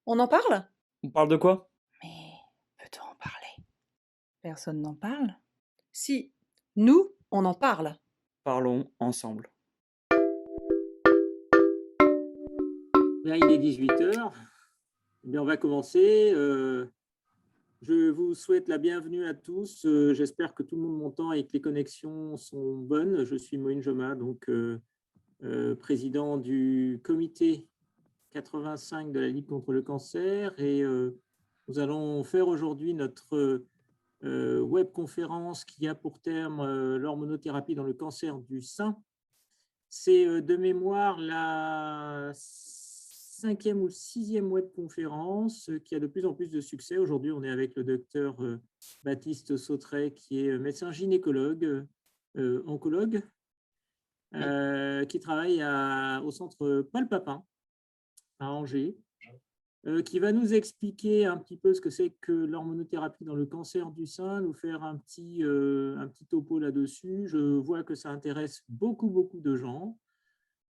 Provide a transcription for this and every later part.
On en parle? On parle de quoi? Mais peut-on en parler? Personne n'en parle? Si, nous, on en parle. Parlons ensemble. Bien, il est 18 h. On va commencer. Je vous souhaite la bienvenue à tous. J'espère que tout le monde m'entend et que les connexions sont bonnes. Je suis Moïne Joma, donc président du comité 85 de la Ligue contre le cancer. Et nous allons faire aujourd'hui notre webconférence qui a pour terme l'hormonothérapie dans le cancer du sein. C'est de mémoire la 5e ou 6e webconférence qui a de plus en plus de succès. Aujourd'hui, on est avec le docteur Baptiste Sautret, qui est médecin gynécologue, oncologue, qui travaille au centre Paul Papin à Angers, qui va nous expliquer un petit peu ce que c'est que l'hormonothérapie dans le cancer du sein, nous faire un petit topo là-dessus. Je vois que ça intéresse beaucoup de gens.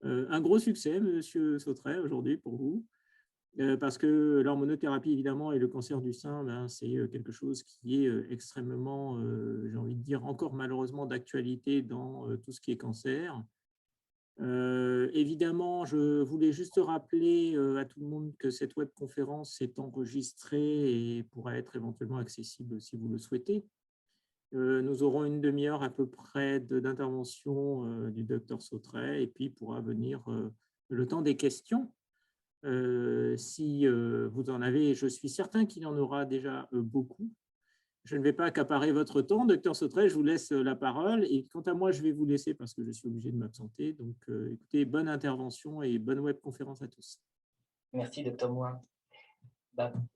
Un gros succès, Monsieur Sautret, aujourd'hui pour vous, parce que l'hormonothérapie, évidemment, et le cancer du sein, c'est quelque chose qui est extrêmement, j'ai envie de dire, encore malheureusement d'actualité dans tout ce qui est cancer. Évidemment, je voulais juste rappeler à tout le monde que cette webconférence est enregistrée et pourra être éventuellement accessible si vous le souhaitez. Nous aurons une demi-heure à peu près d'intervention du docteur Sautret, et puis il pourra venir le temps des questions. Si vous en avez, je suis certain qu'il y en aura déjà beaucoup. Je ne vais pas accaparer votre temps, docteur Sautret, je vous laisse la parole. Et quant à moi, je vais vous laisser parce que je suis obligé de m'absenter. Donc, écoutez, bonne intervention et bonne webconférence à tous. Merci, docteur Moin.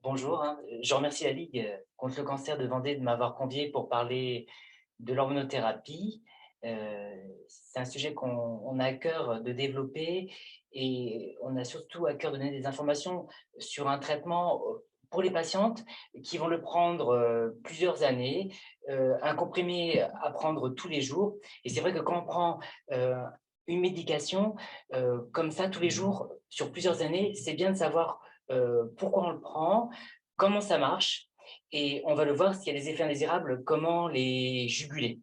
Bonjour, je remercie la Ligue contre le cancer de Vendée de m'avoir convié pour parler de l'hormonothérapie. C'est un sujet qu'on a à cœur de développer et on a surtout à cœur de donner des informations sur un traitement pour les patientes qui vont le prendre plusieurs années, un comprimé à prendre tous les jours. Et c'est vrai que quand on prend une médication comme ça tous les jours sur plusieurs années, c'est bien de savoir pourquoi on le prend, comment ça marche, et on va le voir s'il y a des effets indésirables, comment les juguler.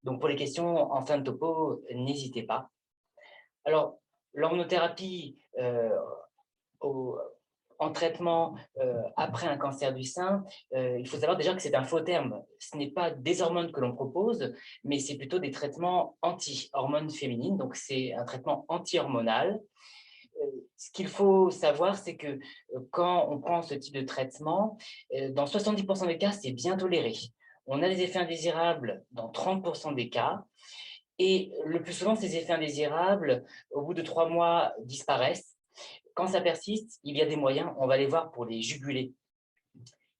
Donc pour les questions en fin de topo, n'hésitez pas. Alors, l'hormonothérapie en traitement après un cancer du sein, il faut savoir déjà que c'est un faux terme. Ce n'est pas des hormones que l'on propose, mais c'est plutôt des traitements anti-hormones féminines, donc c'est un traitement anti-hormonal. Ce qu'il faut savoir, c'est que quand on prend ce type de traitement, dans 70% des cas, c'est bien toléré. On a des effets indésirables dans 30% des cas. Et le plus souvent, ces effets indésirables, au bout de 3 mois, disparaissent. Quand ça persiste, il y a des moyens, on va les voir pour les juguler.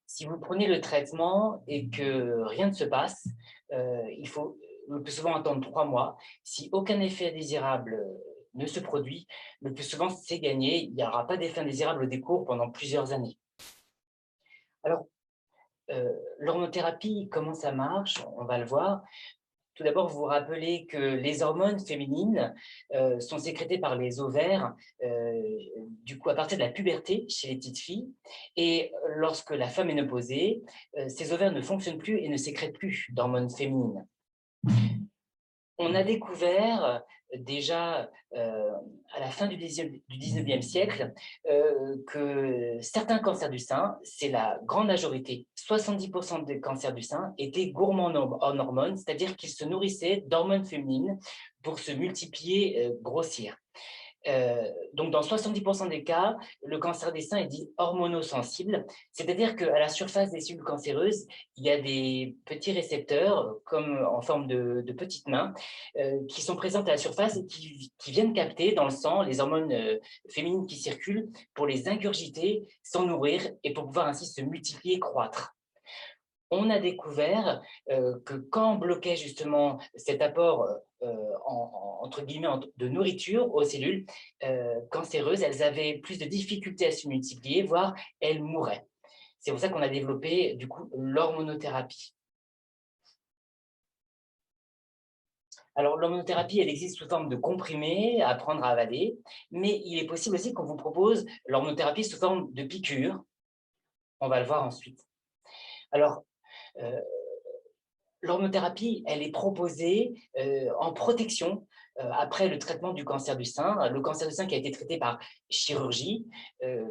Si vous prenez le traitement et que rien ne se passe, il faut le plus souvent attendre 3 mois. Si aucun effet indésirable ne se produit, le plus souvent, c'est gagné. Il n'y aura pas d'effet indésirable au décours pendant plusieurs années. Alors, l'hormonothérapie, comment ça marche? On va le voir. Tout d'abord, vous vous rappelez que les hormones féminines sont sécrétées par les ovaires, du coup, à partir de la puberté chez les petites filles. Et lorsque la femme est ménopausée, ces ovaires ne fonctionnent plus et ne sécrètent plus d'hormones féminines. On a découvert déjà à la fin du 19e siècle que certains cancers du sein, c'est la grande majorité, 70% des cancers du sein, étaient gourmands en hormones, c'est-à-dire qu'ils se nourrissaient d'hormones féminines pour se multiplier, grossir. Donc, dans 70% des cas, le cancer des seins est dit hormonosensible, c'est-à-dire qu'à la surface des cellules cancéreuses, il y a des petits récepteurs, comme en forme de petites mains, qui sont présentes à la surface et qui viennent capter dans le sang les hormones féminines qui circulent pour les ingurgiter, s'en nourrir et pour pouvoir ainsi se multiplier, croître. On a découvert que quand on bloquait justement cet apport entre guillemets de nourriture aux cellules cancéreuses, elles avaient plus de difficultés à se multiplier, voire elles mouraient. C'est pour ça qu'on a développé du coup l'hormonothérapie. Alors, l'hormonothérapie, elle existe sous forme de comprimés à prendre à avaler, mais il est possible aussi qu'on vous propose l'hormonothérapie sous forme de piqûres. On va le voir ensuite. Alors, euh, l'hormonothérapie, elle est proposée en protection après le traitement du cancer du sein. Le cancer du sein qui a été traité par chirurgie,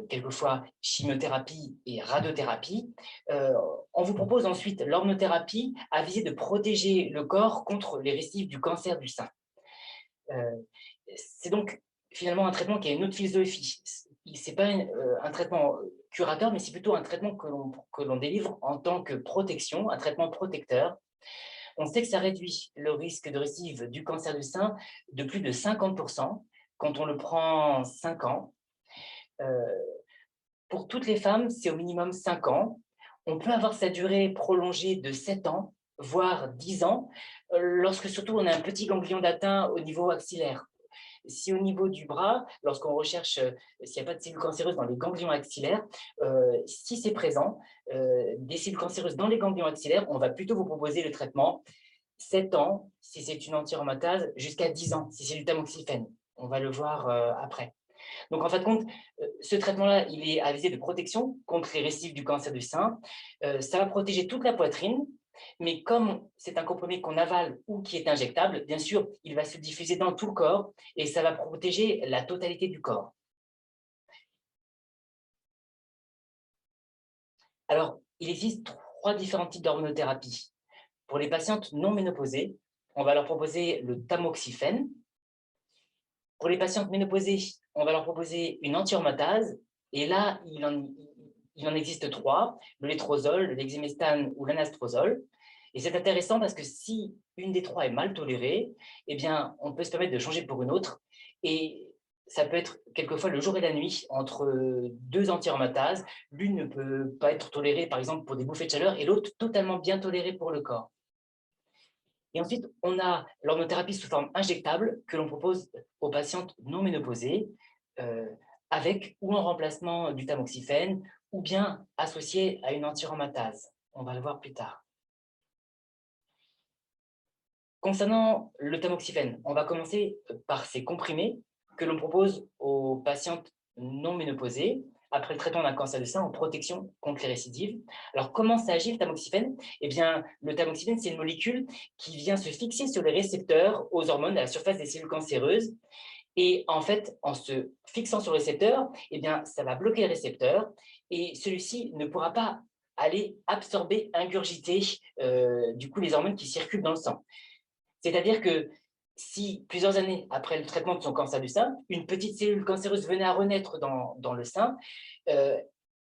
quelquefois chimiothérapie et radiothérapie. Euh, on vous propose ensuite l'hormonothérapie à visée de protéger le corps contre les récidives du cancer du sein. Euh, c'est donc finalement un traitement qui a une autre philosophie. Ce n'est pas un traitement curateur, mais c'est plutôt un traitement que l'on délivre en tant que protection, un traitement protecteur. On sait que ça réduit le risque de récidive du cancer du sein de plus de 50% quand on le prend 5 ans. Euh, pour toutes les femmes, c'est au minimum 5 ans. On peut avoir sa durée prolongée de 7 ans, voire 10 ans, lorsque surtout on a un petit ganglion d'atteint au niveau axillaire. Si au niveau du bras, lorsqu'on recherche s'il n'y a pas de cellules cancéreuses dans les ganglions axillaires, si c'est présent, des cellules cancéreuses dans les ganglions axillaires, on va plutôt vous proposer le traitement 7 ans si c'est une antiaromatase, jusqu'à 10 ans si c'est du tamoxifène. On va le voir après. Donc, en fin de compte, ce traitement-là, il est à visée de protection contre les récidives du cancer du sein. Ça va protéger toute la poitrine, mais comme c'est un comprimé qu'on avale ou qui est injectable, bien sûr, il va se diffuser dans tout le corps et ça va protéger la totalité du corps. Alors, il existe 3 différents types d'hormonothérapie. Pour les patientes non ménopausées, on va leur proposer le tamoxifène. Pour les patientes ménopausées, on va leur proposer une antiaromatase. Et là, il en existe 3, le létrozole, le leximestane ou l'anastrozole. Et c'est intéressant parce que si une des 3 est mal tolérée, eh bien, on peut se permettre de changer pour une autre. Et ça peut être quelquefois le jour et la nuit entre 2 antiaromatases. L'une ne peut pas être tolérée, par exemple, pour des bouffées de chaleur, et l'autre totalement bien tolérée pour le corps. Et ensuite, on a l'hormonothérapie sous forme injectable que l'on propose aux patientes non ménopausées avec ou en remplacement du tamoxifène ou bien associé à une antiaromatase. On va le voir plus tard. Concernant le tamoxifène, on va commencer par ces comprimés que l'on propose aux patientes non ménopausées après le traitement d'un cancer du sein en protection contre les récidives. Alors, comment ça agit le tamoxifène? Eh bien, le tamoxifène, c'est une molécule qui vient se fixer sur les récepteurs aux hormones à la surface des cellules cancéreuses. Et en fait, en se fixant sur le récepteur, eh bien, ça va bloquer le récepteur et celui-ci ne pourra pas aller absorber, ingurgiter du coup les hormones qui circulent dans le sang. C'est-à-dire que si, plusieurs années après le traitement de son cancer du sein, une petite cellule cancéreuse venait à renaître dans le sein,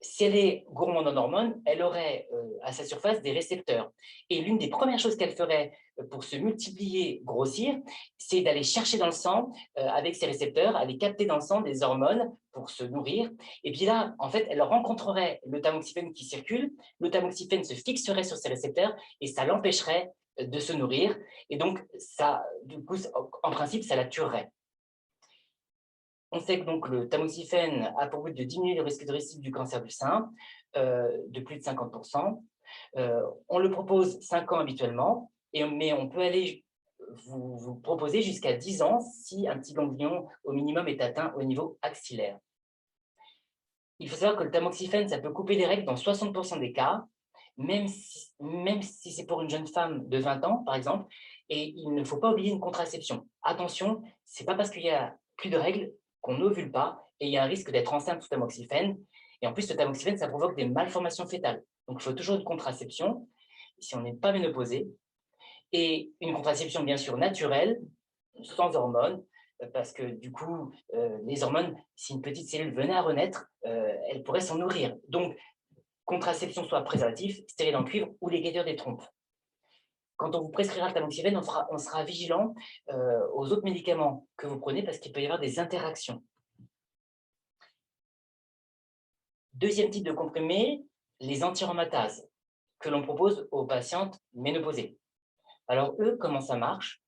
si elle est gourmande en hormones, elle aurait à sa surface des récepteurs. Et l'une des premières choses qu'elle ferait pour se multiplier, grossir, c'est d'aller chercher dans le sang, avec ses récepteurs, aller capter dans le sang des hormones pour se nourrir. Et puis là, en fait, elle rencontrerait le tamoxifène qui circule, le tamoxifène se fixerait sur ses récepteurs et ça l'empêcherait de se nourrir. Et donc, ça, du coup, en principe, ça la tuerait. On sait que donc, le tamoxifène a pour but de diminuer le risque de récidive du cancer du sein de plus de 50%. On le propose 5 ans habituellement, mais on peut aller vous proposer jusqu'à 10 ans si un petit ganglion au minimum est atteint au niveau axillaire. Il faut savoir que le tamoxifène, ça peut couper les règles dans 60% des cas, même si c'est pour une jeune femme de 20 ans, par exemple, et il ne faut pas oublier une contraception. Attention, ce n'est pas parce qu'il y a plus de règles qu'on n'ovule pas, et il y a un risque d'être enceinte sous tamoxifène. Et en plus, le tamoxifène, ça provoque des malformations fétales. Donc, il faut toujours une contraception, si on n'est pas ménopausé, et une contraception, bien sûr, naturelle, sans hormones, parce que du coup, les hormones, si une petite cellule venait à renaître, elle pourrait s'en nourrir. Donc, contraception soit préservatif, stérile en cuivre ou ligature des trompes. Quand on vous prescrira le tamoxifène, on sera vigilant aux autres médicaments que vous prenez parce qu'il peut y avoir des interactions. Deuxième type de comprimé, les antiaromatases que l'on propose aux patientes ménopausées. Alors eux, comment ça marche?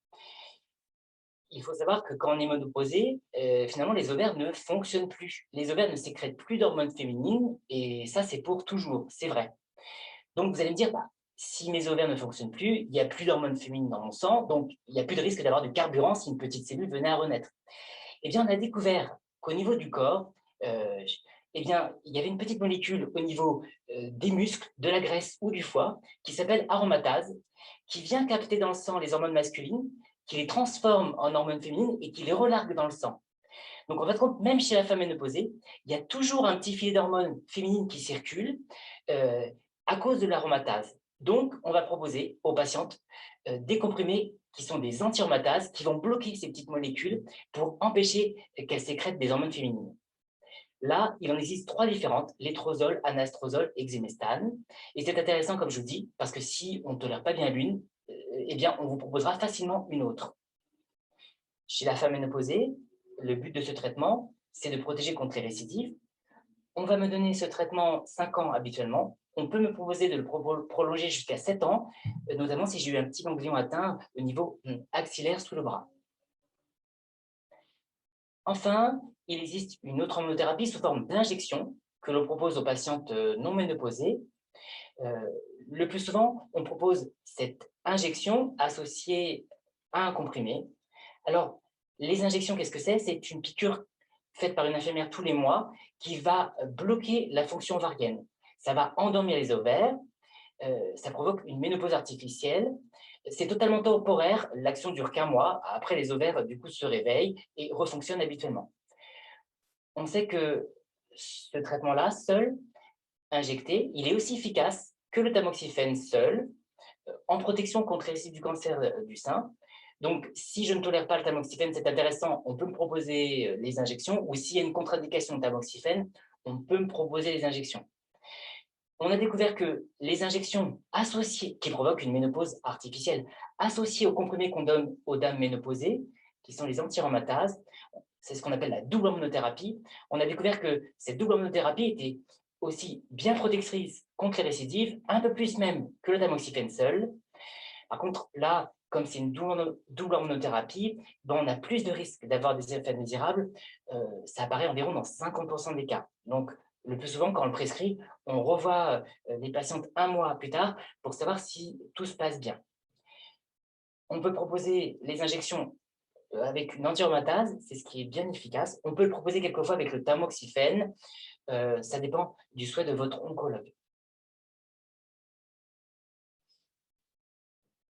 Il faut savoir que quand on est ménopausé, finalement, les ovaires ne fonctionnent plus. Les ovaires ne sécrètent plus d'hormones féminines et ça, c'est pour toujours, c'est vrai. Donc, vous allez me dire, bah, Si mes ovaires ne fonctionnent plus, il n'y a plus d'hormones féminines dans mon sang, donc il n'y a plus de risque d'avoir de carburant si une petite cellule venait à renaître. Eh bien, on a découvert qu'au niveau du corps, euh, eh bien, il y avait une petite molécule au niveau des muscles, de la graisse ou du foie, qui s'appelle aromatase, qui vient capter dans le sang les hormones masculines, qui les transforme en hormones féminines et qui les relargue dans le sang. Donc, en fait, même chez la femme ménopausée, il y a toujours un petit filet d'hormones féminines qui circule euh, à cause de l'aromatase. Donc, on va proposer aux patientes des comprimés qui sont des anti-aromatases qui vont bloquer ces petites molécules pour empêcher qu'elles sécrètent des hormones féminines. Là, il en existe 3 différentes, létrozole, anastrozole et xénestane. Et c'est intéressant, comme je vous dis, parce que si on ne tolère pas bien l'une, eh bien, on vous proposera facilement une autre. Chez la femme ménopausée, le but de ce traitement, c'est de protéger contre les récidives. On va me donner ce traitement 5 ans habituellement. On peut me proposer de le prolonger jusqu'à 7 ans, notamment si j'ai eu un petit ganglion atteint au niveau axillaire sous le bras. Enfin, il existe une autre hormonothérapie sous forme d'injection que l'on propose aux patientes non ménopausées. Le plus souvent, on propose cette injection associée à un comprimé. Alors, les injections, qu'est-ce que c'est? C'est une piqûre faite par une infirmière tous les mois qui va bloquer la fonction ovarienne. Ça va endormir les ovaires, ça provoque une ménopause artificielle. C'est totalement temporaire, l'action dure qu'1 mois. Après, les ovaires, du coup, se réveillent et refonctionnent habituellement. On sait que ce traitement-là, seul, injecté, il est aussi efficace que le tamoxifène seul, en protection contre les récidives du cancer du sein. Donc, si je ne tolère pas le tamoxifène, c'est intéressant, on peut me proposer les injections, ou s'il y a une contre-indication de tamoxifène, on peut me proposer les injections. On a découvert que les injections associées, qui provoquent une ménopause artificielle, associées aux comprimés qu'on donne aux dames ménopausées, qui sont les anti-aromatases, c'est ce qu'on appelle la double hormonothérapie. On a découvert que cette double hormonothérapie était aussi bien protectrice contre les récidives, un peu plus même que le tamoxifène seul. Par contre, là, comme c'est une double hormonothérapie, on a plus de risques d'avoir des effets indésirables. Ça apparaît environ dans 50% des cas. Donc, le plus souvent, quand on le prescrit, on revoit les patientes 1 mois plus tard pour savoir si tout se passe bien. On peut proposer les injections avec une anti-aromatase, c'est ce qui est bien efficace. On peut le proposer quelquefois avec le tamoxifène. Ça dépend du souhait de votre oncologue.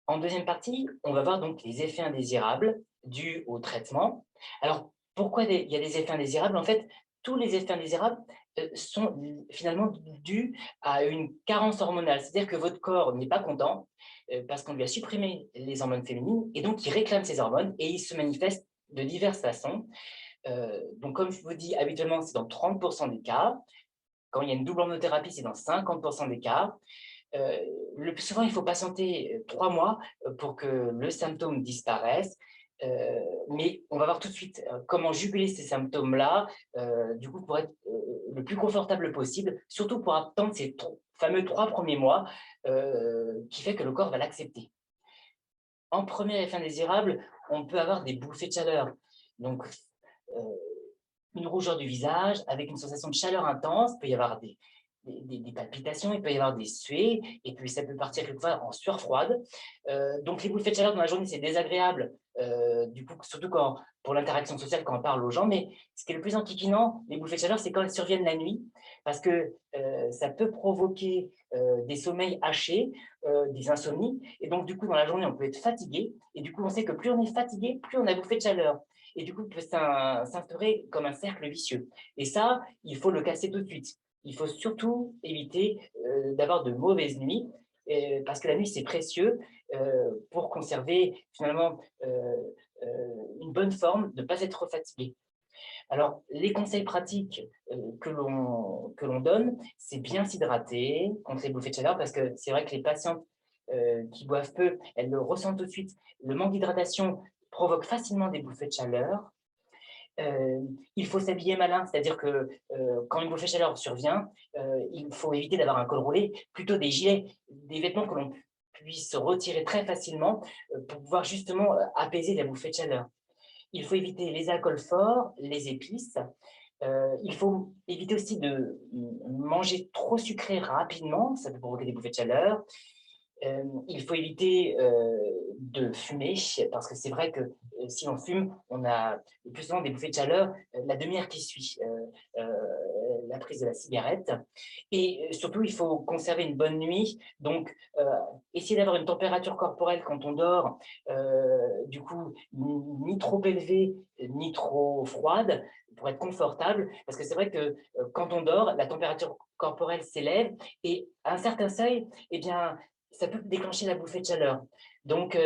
En deuxième partie, on va voir donc les effets indésirables dus au traitement. Alors, pourquoi il y a des effets indésirables? En fait, tous les effets indésirables sont finalement dus à une carence hormonale. C'est-à-dire que votre corps n'est pas content parce qu'on lui a supprimé les hormones féminines et donc il réclame ces hormones et il se manifeste de diverses façons. Donc, comme je vous dis, habituellement, c'est dans 30% des cas. Quand il y a une double hormonothérapie, c'est dans 50% des cas. Le plus souvent, il faut patienter 3 mois pour que le symptôme disparaisse. Mais on va voir tout de suite comment juguler ces symptômes-là, du coup, pour être le plus confortable possible, surtout pour attendre ces fameux 3 premiers mois, qui fait que le corps va l'accepter. En premier effet indésirable, on peut avoir des bouffées de chaleur. Donc, une rougeur du visage avec une sensation de chaleur intense, il peut y avoir des palpitations, il peut y avoir des suées, et puis ça peut partir quelquefois en sueur froide. Donc les bouffées de chaleur dans la journée, c'est désagréable, du coup, surtout pour l'interaction sociale quand on parle aux gens, mais ce qui est le plus enquiquinant, les bouffées de chaleur, c'est quand elles surviennent la nuit, parce que ça peut provoquer des sommeils hachés, des insomnies, et donc du coup, dans la journée, on peut être fatigué, et du coup, on sait que plus on est fatigué, plus on a bouffé de chaleur. Et du coup, peut s'instaurer comme un cercle vicieux. Et ça, il faut le casser tout de suite. Il faut surtout éviter d'avoir de mauvaises nuits, parce que la nuit, c'est précieux pour conserver finalement une bonne forme, de ne pas être fatigué. Alors, les conseils pratiques que l'on donne, c'est bien s'hydrater contre les bouffées de chaleur, parce que c'est vrai que les patientes qui boivent peu, elles le ressentent tout de suite. Le manque d'hydratation provoque facilement des bouffées de chaleur. Il faut s'habiller malin, c'est-à-dire que quand une bouffée de chaleur survient, il faut éviter d'avoir un col roulé, plutôt des gilets, des vêtements que l'on puisse retirer très facilement pour pouvoir justement apaiser la bouffée de chaleur. Il faut éviter les alcools forts, les épices. Il faut éviter aussi de manger trop sucré rapidement, ça peut provoquer des bouffées de chaleur. Il faut éviter de fumer, parce que c'est vrai que si on fume, on a le plus souvent des bouffées de chaleur la demi-heure qui suit la prise de la cigarette. Et surtout, il faut conserver une bonne nuit. Donc, essayer d'avoir une température corporelle quand on dort, du coup, ni trop élevée, ni trop froide, pour être confortable. Parce que c'est vrai que quand on dort, la température corporelle s'élève et à un certain seuil, eh bien, ça peut déclencher la bouffée de chaleur. Donc,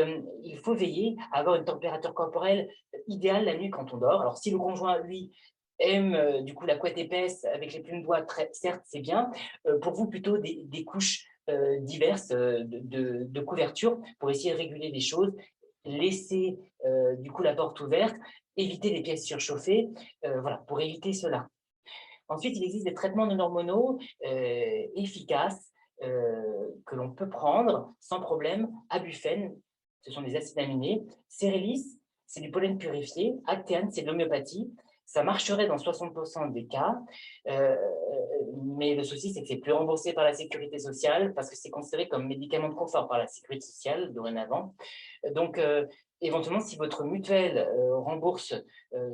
il faut veiller à avoir une température corporelle idéale la nuit quand on dort. Alors, si le conjoint, lui, aime du coup la couette épaisse avec les plumes de bois, certes, c'est bien. Pour vous, plutôt des couches diverses de couverture pour essayer de réguler les choses. Laisser du coup la porte ouverte, éviter les pièces surchauffées, voilà, pour éviter cela. Ensuite, il existe des traitements non hormonaux efficaces que l'on peut prendre sans problème. Abufène, ce sont des acides aminés. Cérélis, c'est du pollen purifié. Actéane, c'est de l'homéopathie. Ça marcherait dans 60% des cas, mais le souci, c'est que c'est plus remboursé par la sécurité sociale parce que c'est considéré comme médicament de confort par la sécurité sociale dorénavant. Donc, éventuellement, si votre mutuelle rembourse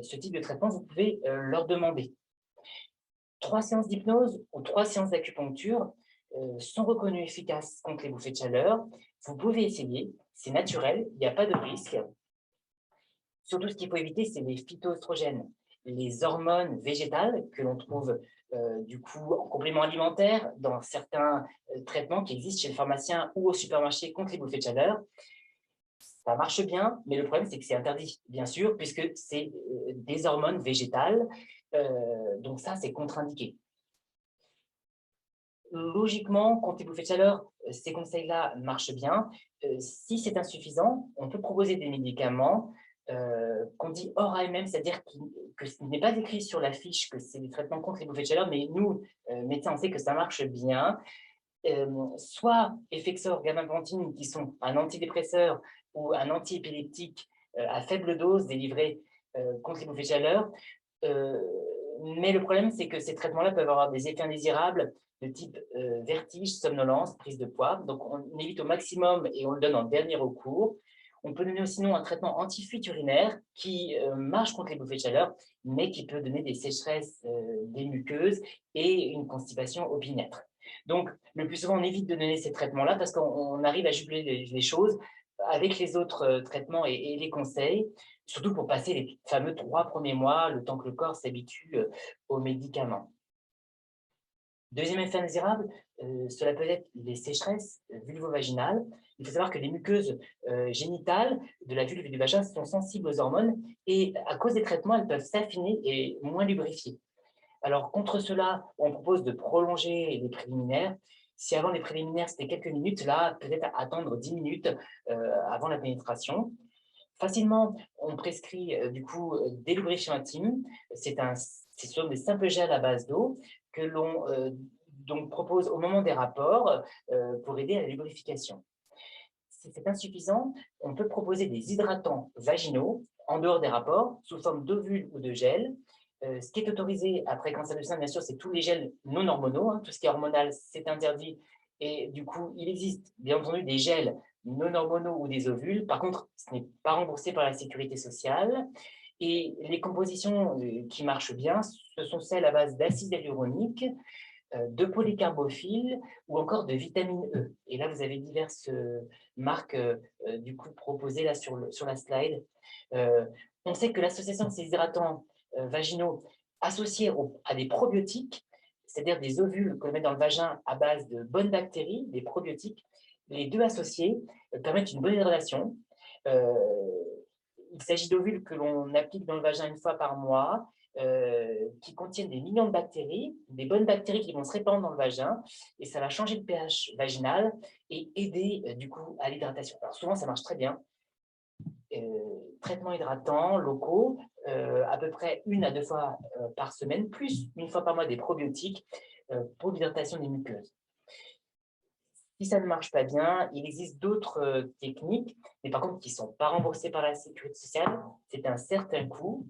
ce type de traitement, vous pouvez leur demander. 3 séances d'hypnose ou 3 séances d'acupuncture sont reconnues efficaces contre les bouffées de chaleur. Vous pouvez essayer, c'est naturel, il n'y a pas de risque. Surtout, ce qu'il faut éviter, c'est les phytoestrogènes, les hormones végétales que l'on trouve du coup en complément alimentaire dans certains traitements qui existent chez le pharmacien ou au supermarché contre les bouffées de chaleur. Ça marche bien, mais le problème, c'est que c'est interdit, bien sûr, puisque c'est des hormones végétales. Donc ça, c'est contre-indiqué. Logiquement, contre les bouffées de chaleur, ces conseils-là marchent bien. Si c'est insuffisant, on peut proposer des médicaments qu'on dit hors AMM, c'est-à-dire que ce n'est pas écrit sur la fiche que c'est des traitements contre les bouffées de chaleur, mais nous, médecins, on sait que ça marche bien. Soit Effexor, gabapentin, qui sont un antidépresseur ou un antiépileptique à faible dose délivré contre les bouffées de chaleur. Mais le problème, c'est que ces traitements-là peuvent avoir des effets indésirables de type vertige, somnolence, prise de poids. Donc, on évite au maximum et on le donne en dernier recours. On peut donner sinon un traitement anti-fuite urinaire qui marche contre les bouffées de chaleur, mais qui peut donner des sécheresses des muqueuses et une constipation opiniâtre. Donc, le plus souvent, on évite de donner ces traitements-là parce qu'on arrive à juguler les choses avec les autres traitements et les conseils, surtout pour passer les fameux 3 premiers mois, le temps que le corps s'habitue aux médicaments. Deuxième effet indésirable, cela peut être les sécheresses vulvo-vaginales. Il faut savoir que les muqueuses génitales de la vulve et du vagin sont sensibles aux hormones et à cause des traitements, elles peuvent s'affiner et moins lubrifier. Alors, contre cela, on propose de prolonger les préliminaires. Si avant les préliminaires, c'était quelques minutes, là, peut-être attendre 10 minutes avant la pénétration. Facilement, on prescrit du coup des lubrifiants intimes. Ce sont des simples gels à base d'eau que l'on donc propose au moment des rapports pour aider à la lubrification. Si c'est insuffisant, on peut proposer des hydratants vaginaux en dehors des rapports sous forme d'ovules ou de gel. Ce qui est autorisé après cancer du sein, bien sûr, c'est tous les gels non hormonaux. Tout ce qui est hormonal, c'est interdit. Et du coup, il existe bien entendu des gels non hormonaux ou des ovules. Par contre, ce n'est pas remboursé par la sécurité sociale. Et les compositions qui marchent bien, ce sont celles à base d'acide hyaluronique, de polycarbophiles ou encore de vitamine E. Et là, vous avez diverses marques du coup proposées là sur la slide. On sait que l'association de ces hydratants vaginaux associés à des probiotiques, c'est-à-dire des ovules qu'on met dans le vagin à base de bonnes bactéries, des probiotiques, les deux associés permettent une bonne hydratation. Il s'agit d'ovules que l'on applique dans le vagin une fois par mois, qui contiennent des millions de bactéries, des bonnes bactéries qui vont se répandre dans le vagin, et ça va changer le pH vaginal et aider du coup à l'hydratation. Alors souvent, ça marche très bien. Traitements hydratants locaux, à peu près 1 à 2 fois par semaine, plus 1 fois par mois des probiotiques pour l'hydratation des muqueuses. Si ça ne marche pas bien, il existe d'autres techniques, mais par contre qui ne sont pas remboursées par la sécurité sociale. C'est un certain coût.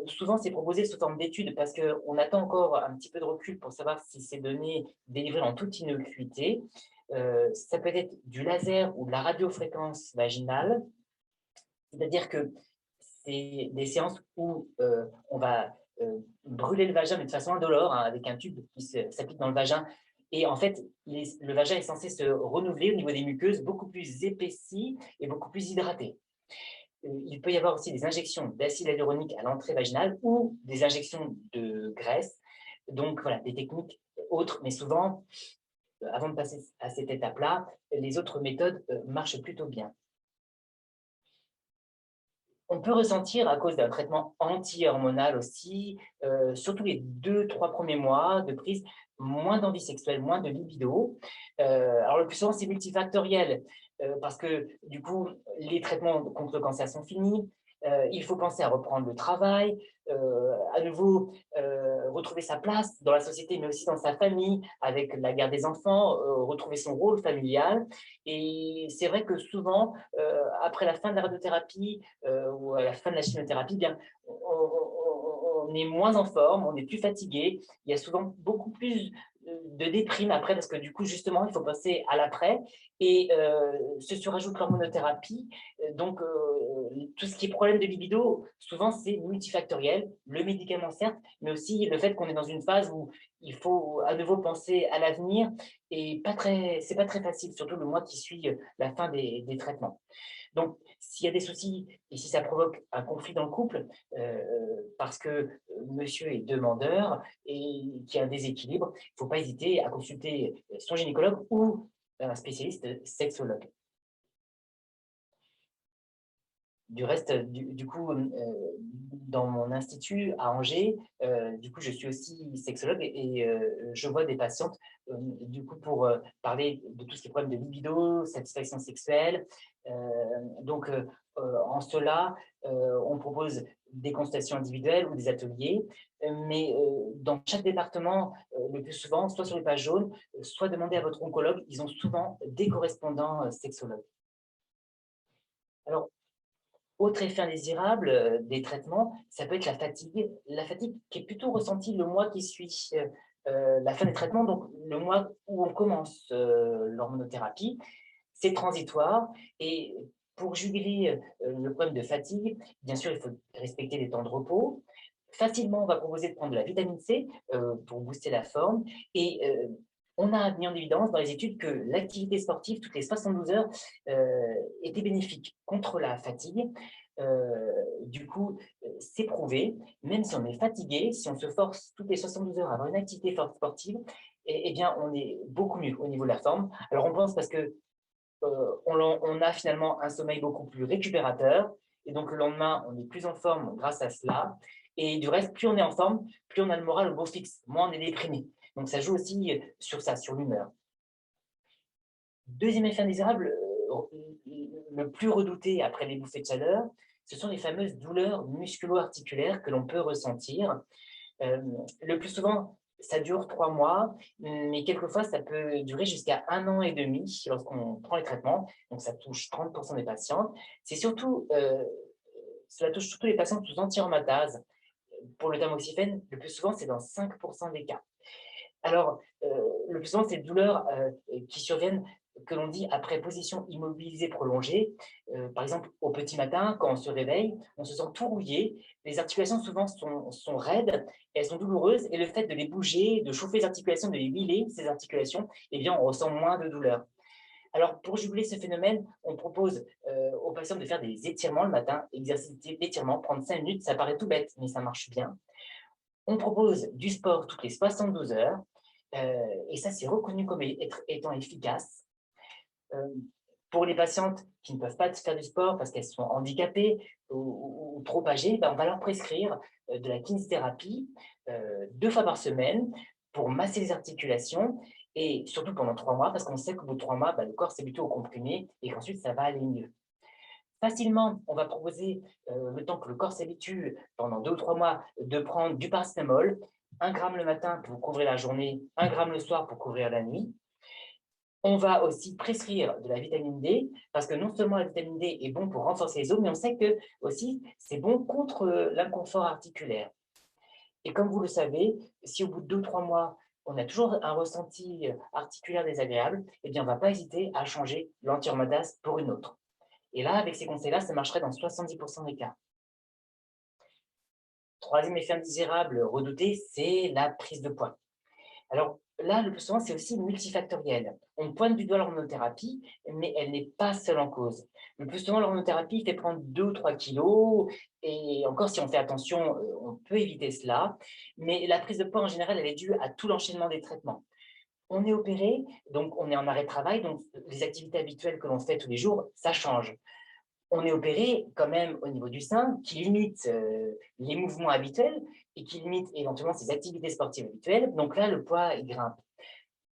Souvent, c'est proposé sous forme d'études parce qu'on attend encore un petit peu de recul pour savoir si ces données délivrées en toute innocuité. Ça peut être du laser ou de la radiofréquence vaginale, c'est-à-dire que c'est des séances où on va brûler le vagin, mais de façon indolore, hein, avec un tube qui s'applique dans le vagin. Et en fait, le vagin est censé se renouveler au niveau des muqueuses, beaucoup plus épaissi et beaucoup plus hydraté. Il peut y avoir aussi des injections d'acide hyaluronique à l'entrée vaginale ou des injections de graisse. Donc voilà, des techniques autres, mais souvent, avant de passer à cette étape-là, les autres méthodes marchent plutôt bien. On peut ressentir, à cause d'un traitement anti-hormonal aussi, surtout les 2-3 premiers mois de prise, moins d'envie sexuelle, moins de libido. Alors le plus souvent, c'est multifactoriel, parce que du coup, les traitements contre le cancer sont finis. Il faut penser à reprendre le travail, à nouveau retrouver sa place dans la société, mais aussi dans sa famille, avec la garde des enfants, retrouver son rôle familial. Et c'est vrai que souvent, après la fin de la radiothérapie ou à la fin de la chimiothérapie, bien, on est moins en forme, on est plus fatigué. Il y a souvent beaucoup plus de déprime après, parce que du coup, justement, il faut passer à l'après. Et se surajoute l'hormonothérapie. Donc, tout ce qui est problème de libido, souvent, c'est multifactoriel. Le médicament, certes, mais aussi le fait qu'on est dans une phase où il faut à nouveau penser à l'avenir. Et c'est pas très facile, surtout le mois qui suit la fin des traitements. Donc, s'il y a des soucis et si ça provoque un conflit dans le couple, parce que monsieur est demandeur et qu'il y a un déséquilibre, il ne faut pas hésiter à consulter son gynécologue ou un spécialiste sexologue. Du reste, du coup, dans mon institut à Angers, du coup, je suis aussi sexologue et je vois des patientes du coup pour parler de tout ce qui est problème de libido, satisfaction sexuelle. Donc, en cela, on propose des consultations individuelles ou des ateliers, mais dans chaque département, le plus souvent, soit sur les pages jaunes, soit demandez à votre oncologue, ils ont souvent des correspondants sexologues. Alors, autre effet indésirable des traitements, ça peut être la fatigue qui est plutôt ressentie le mois qui suit la fin des traitements, donc le mois où on commence l'hormonothérapie. C'est transitoire et pour juguler le problème de fatigue, bien sûr, il faut respecter les temps de repos. Facilement, on va proposer de prendre de la vitamine C pour booster la forme et on a mis en évidence dans les études que l'activité sportive, toutes les 72 heures, était bénéfique contre la fatigue. Du coup, c'est prouvé, même si on est fatigué, si on se force toutes les 72 heures à avoir une activité sportive, eh bien, on est beaucoup mieux au niveau de la forme. Alors, on pense parce que on a finalement un sommeil beaucoup plus récupérateur, et donc le lendemain, on est plus en forme grâce à cela. Et du reste, plus on est en forme, plus on a le moral au beau fixe, moins on est déprimé. Donc ça joue aussi sur ça, sur l'humeur. Deuxième effet indésirable, le plus redouté après les bouffées de chaleur, ce sont les fameuses douleurs musculo-articulaires que l'on peut ressentir. Le plus souvent, ça dure 3 mois, mais quelquefois, ça peut durer jusqu'à 1 an et demi lorsqu'on prend les traitements. Donc, ça touche 30% des patientes. Cela touche surtout les patientes sous anti-aromatase. Pour le tamoxifène, le plus souvent, c'est dans 5% des cas. Alors, le plus souvent, c'est des douleurs qui surviennent, que l'on dit après position immobilisée prolongée. Par exemple, au petit matin, quand on se réveille, on se sent tout rouillé. Les articulations, souvent, sont raides, elles sont douloureuses, et le fait de les bouger, de chauffer les articulations, de les huiler, ces articulations, eh bien, on ressent moins de douleur. Alors, pour juguler ce phénomène, on propose aux patients de faire des étirements le matin, exercice d'étirement, prendre 5 minutes, ça paraît tout bête, mais ça marche bien. On propose du sport toutes les 72 heures, et ça, c'est reconnu comme étant efficace. Pour les patientes qui ne peuvent pas faire du sport parce qu'elles sont handicapées ou trop âgées, ben on va leur prescrire de la kinésithérapie 2 fois par semaine pour masser les articulations et surtout pendant 3 mois, parce qu'on sait qu'au bout de 3 mois, ben, le corps s'habitue au comprimé et qu'ensuite, ça va aller mieux. Facilement, on va proposer, le temps que le corps s'habitue, pendant 2 ou 3 mois, de prendre du paracétamol, 1 gramme le matin pour couvrir la journée, 1 gramme le soir pour couvrir la nuit. On va aussi prescrire de la vitamine D, parce que non seulement la vitamine D est bon pour renforcer les os, mais on sait que aussi c'est bon contre l'inconfort articulaire. Et comme vous le savez, si au bout de 2 ou 3 mois, on a toujours un ressenti articulaire désagréable, eh bien, on ne va pas hésiter à changer l'anti-aromatase pour une autre. Et là, avec ces conseils-là, ça marcherait dans 70% des cas. Troisième effet indésirable redouté, c'est la prise de poids. Alors là, le plus souvent, c'est aussi multifactoriel. On pointe du doigt l'hormonothérapie, mais elle n'est pas seule en cause. Le plus souvent, l'hormonothérapie fait prendre 2 ou 3 kilos, et encore, si on fait attention, on peut éviter cela. Mais la prise de poids, en général, elle est due à tout l'enchaînement des traitements. On est opéré, donc on est en arrêt de travail, donc les activités habituelles que l'on fait tous les jours, ça change. On est opéré quand même au niveau du sein, qui limite les mouvements habituels et qui limite éventuellement ses activités sportives habituelles. Donc là, le poids, il grimpe.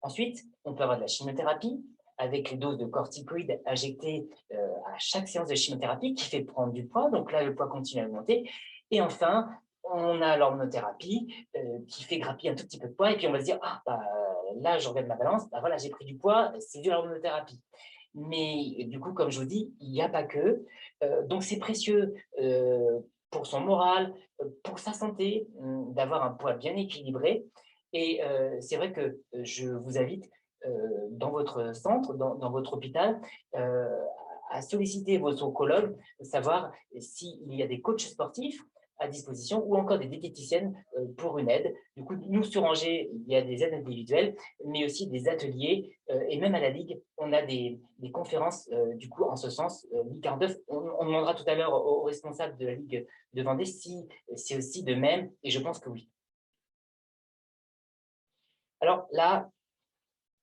Ensuite, on peut avoir de la chimiothérapie avec les doses de corticoïdes injectées à chaque séance de chimiothérapie qui fait prendre du poids. Donc là, le poids continue à augmenter. Et enfin, on a l'hormonothérapie qui fait grappiller un tout petit peu de poids. Et puis, on va se dire, ah, bah, là, je regarde ma balance, bah, voilà, j'ai pris du poids, c'est dû à l'hormonothérapie. Mais du coup, comme je vous dis, il n'y a pas que. Donc, c'est précieux pour son moral, pour sa santé, d'avoir un poids bien équilibré. Et c'est vrai que je vous invite dans votre centre, dans votre hôpital, à solliciter vos oncologues, savoir s'il y a des coachs sportifs à disposition ou encore des diététiciennes pour une aide. Du coup, nous, sur Angers, il y a des aides individuelles, mais aussi des ateliers. Et même à la Ligue, on a des conférences, du coup, en ce sens. Ligue 49, on demandera tout à l'heure aux responsables de la Ligue de Vendée si c'est aussi de même, et je pense que oui. Alors là,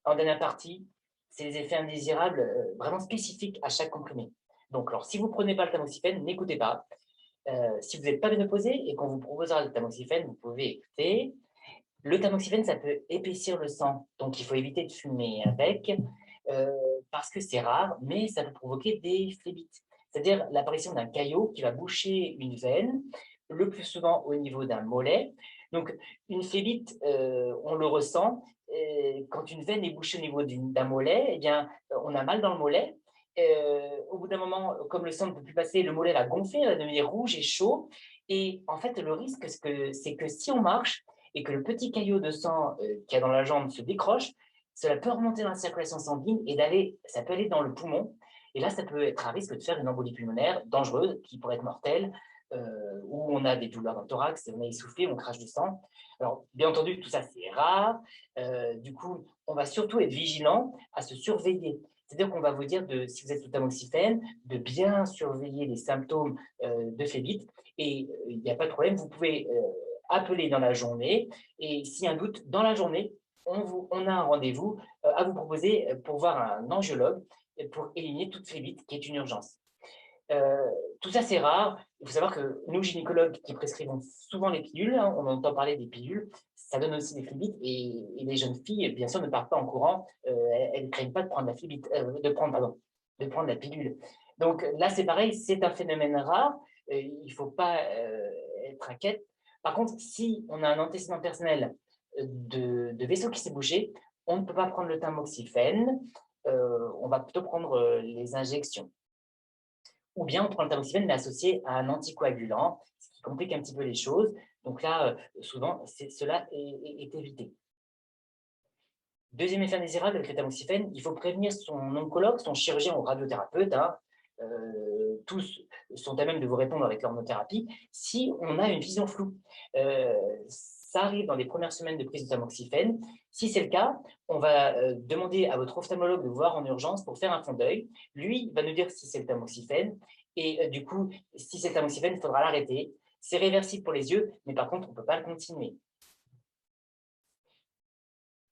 en dernière partie, c'est les effets indésirables vraiment spécifiques à chaque comprimé. Donc, alors, si vous ne prenez pas le tamoxifène, n'écoutez pas. Si vous n'êtes pas ménopausé et qu'on vous proposera le tamoxifène, vous pouvez écouter. Le tamoxifène, ça peut épaissir le sang, donc il faut éviter de fumer avec, parce que c'est rare, mais ça peut provoquer des phlébites, c'est-à-dire l'apparition d'un caillot qui va boucher une veine, le plus souvent au niveau d'un mollet. Donc, une phlébite, on le ressent, quand une veine est bouchée au niveau d'un mollet, eh bien, on a mal dans le mollet. Au bout d'un moment, comme le sang ne peut plus passer, le mollet va gonfler, il va devenir rouge et chaud. Et en fait, le risque, c'est que si on marche et que le petit caillot de sang qu'il y a dans la jambe se décroche, cela peut remonter dans la circulation sanguine et ça peut aller dans le poumon. Et là, ça peut être à risque de faire une embolie pulmonaire dangereuse qui pourrait être mortelle, où on a des douleurs dans le thorax, on est essoufflé, on crache du sang. Alors, bien entendu, tout ça, c'est rare. Du coup, on va surtout être vigilant à se surveiller. C'est-à-dire qu'on va vous dire, si vous êtes sous tamoxifène, de bien surveiller les symptômes de phlébite. Et il n'y a pas de problème, vous pouvez appeler dans la journée. Et s'il y a un doute, dans la journée, on a un rendez-vous à vous proposer pour voir un angiologue pour éliminer toute phlébite qui est une urgence. Tout ça, c'est rare. Il faut savoir que nous, gynécologues qui prescrivons souvent les pilules, hein, on entend parler des pilules, ça donne aussi des phlébites et les jeunes filles, bien sûr, ne partent pas en courant. Elles ne craignent pas de prendre la phlébite, de prendre la pilule. Donc là, c'est pareil, c'est un phénomène rare. Il ne faut pas être inquiète. Par contre, si on a un antécédent personnel de vaisseau qui s'est bouché, on ne peut pas prendre le tamoxifène. On va plutôt prendre les injections. Ou bien on prend le tamoxifène, mais associé à un anticoagulant, ce qui complique un petit peu les choses. Donc là, souvent, cela est évité. Deuxième effet indésirable avec le tamoxifène, il faut prévenir son oncologue, son chirurgien ou radiothérapeute. Hein, tous sont à même de vous répondre avec l'hormonothérapie si on a une vision floue. Ça arrive dans les premières semaines de prise de tamoxifène. Si c'est le cas, on va demander à votre ophtalmologue de voir en urgence pour faire un fond d'œil. Lui va nous dire si c'est le tamoxifène. Et du coup, si c'est le tamoxifène, il faudra l'arrêter. C'est réversible pour les yeux, mais par contre, on ne peut pas le continuer.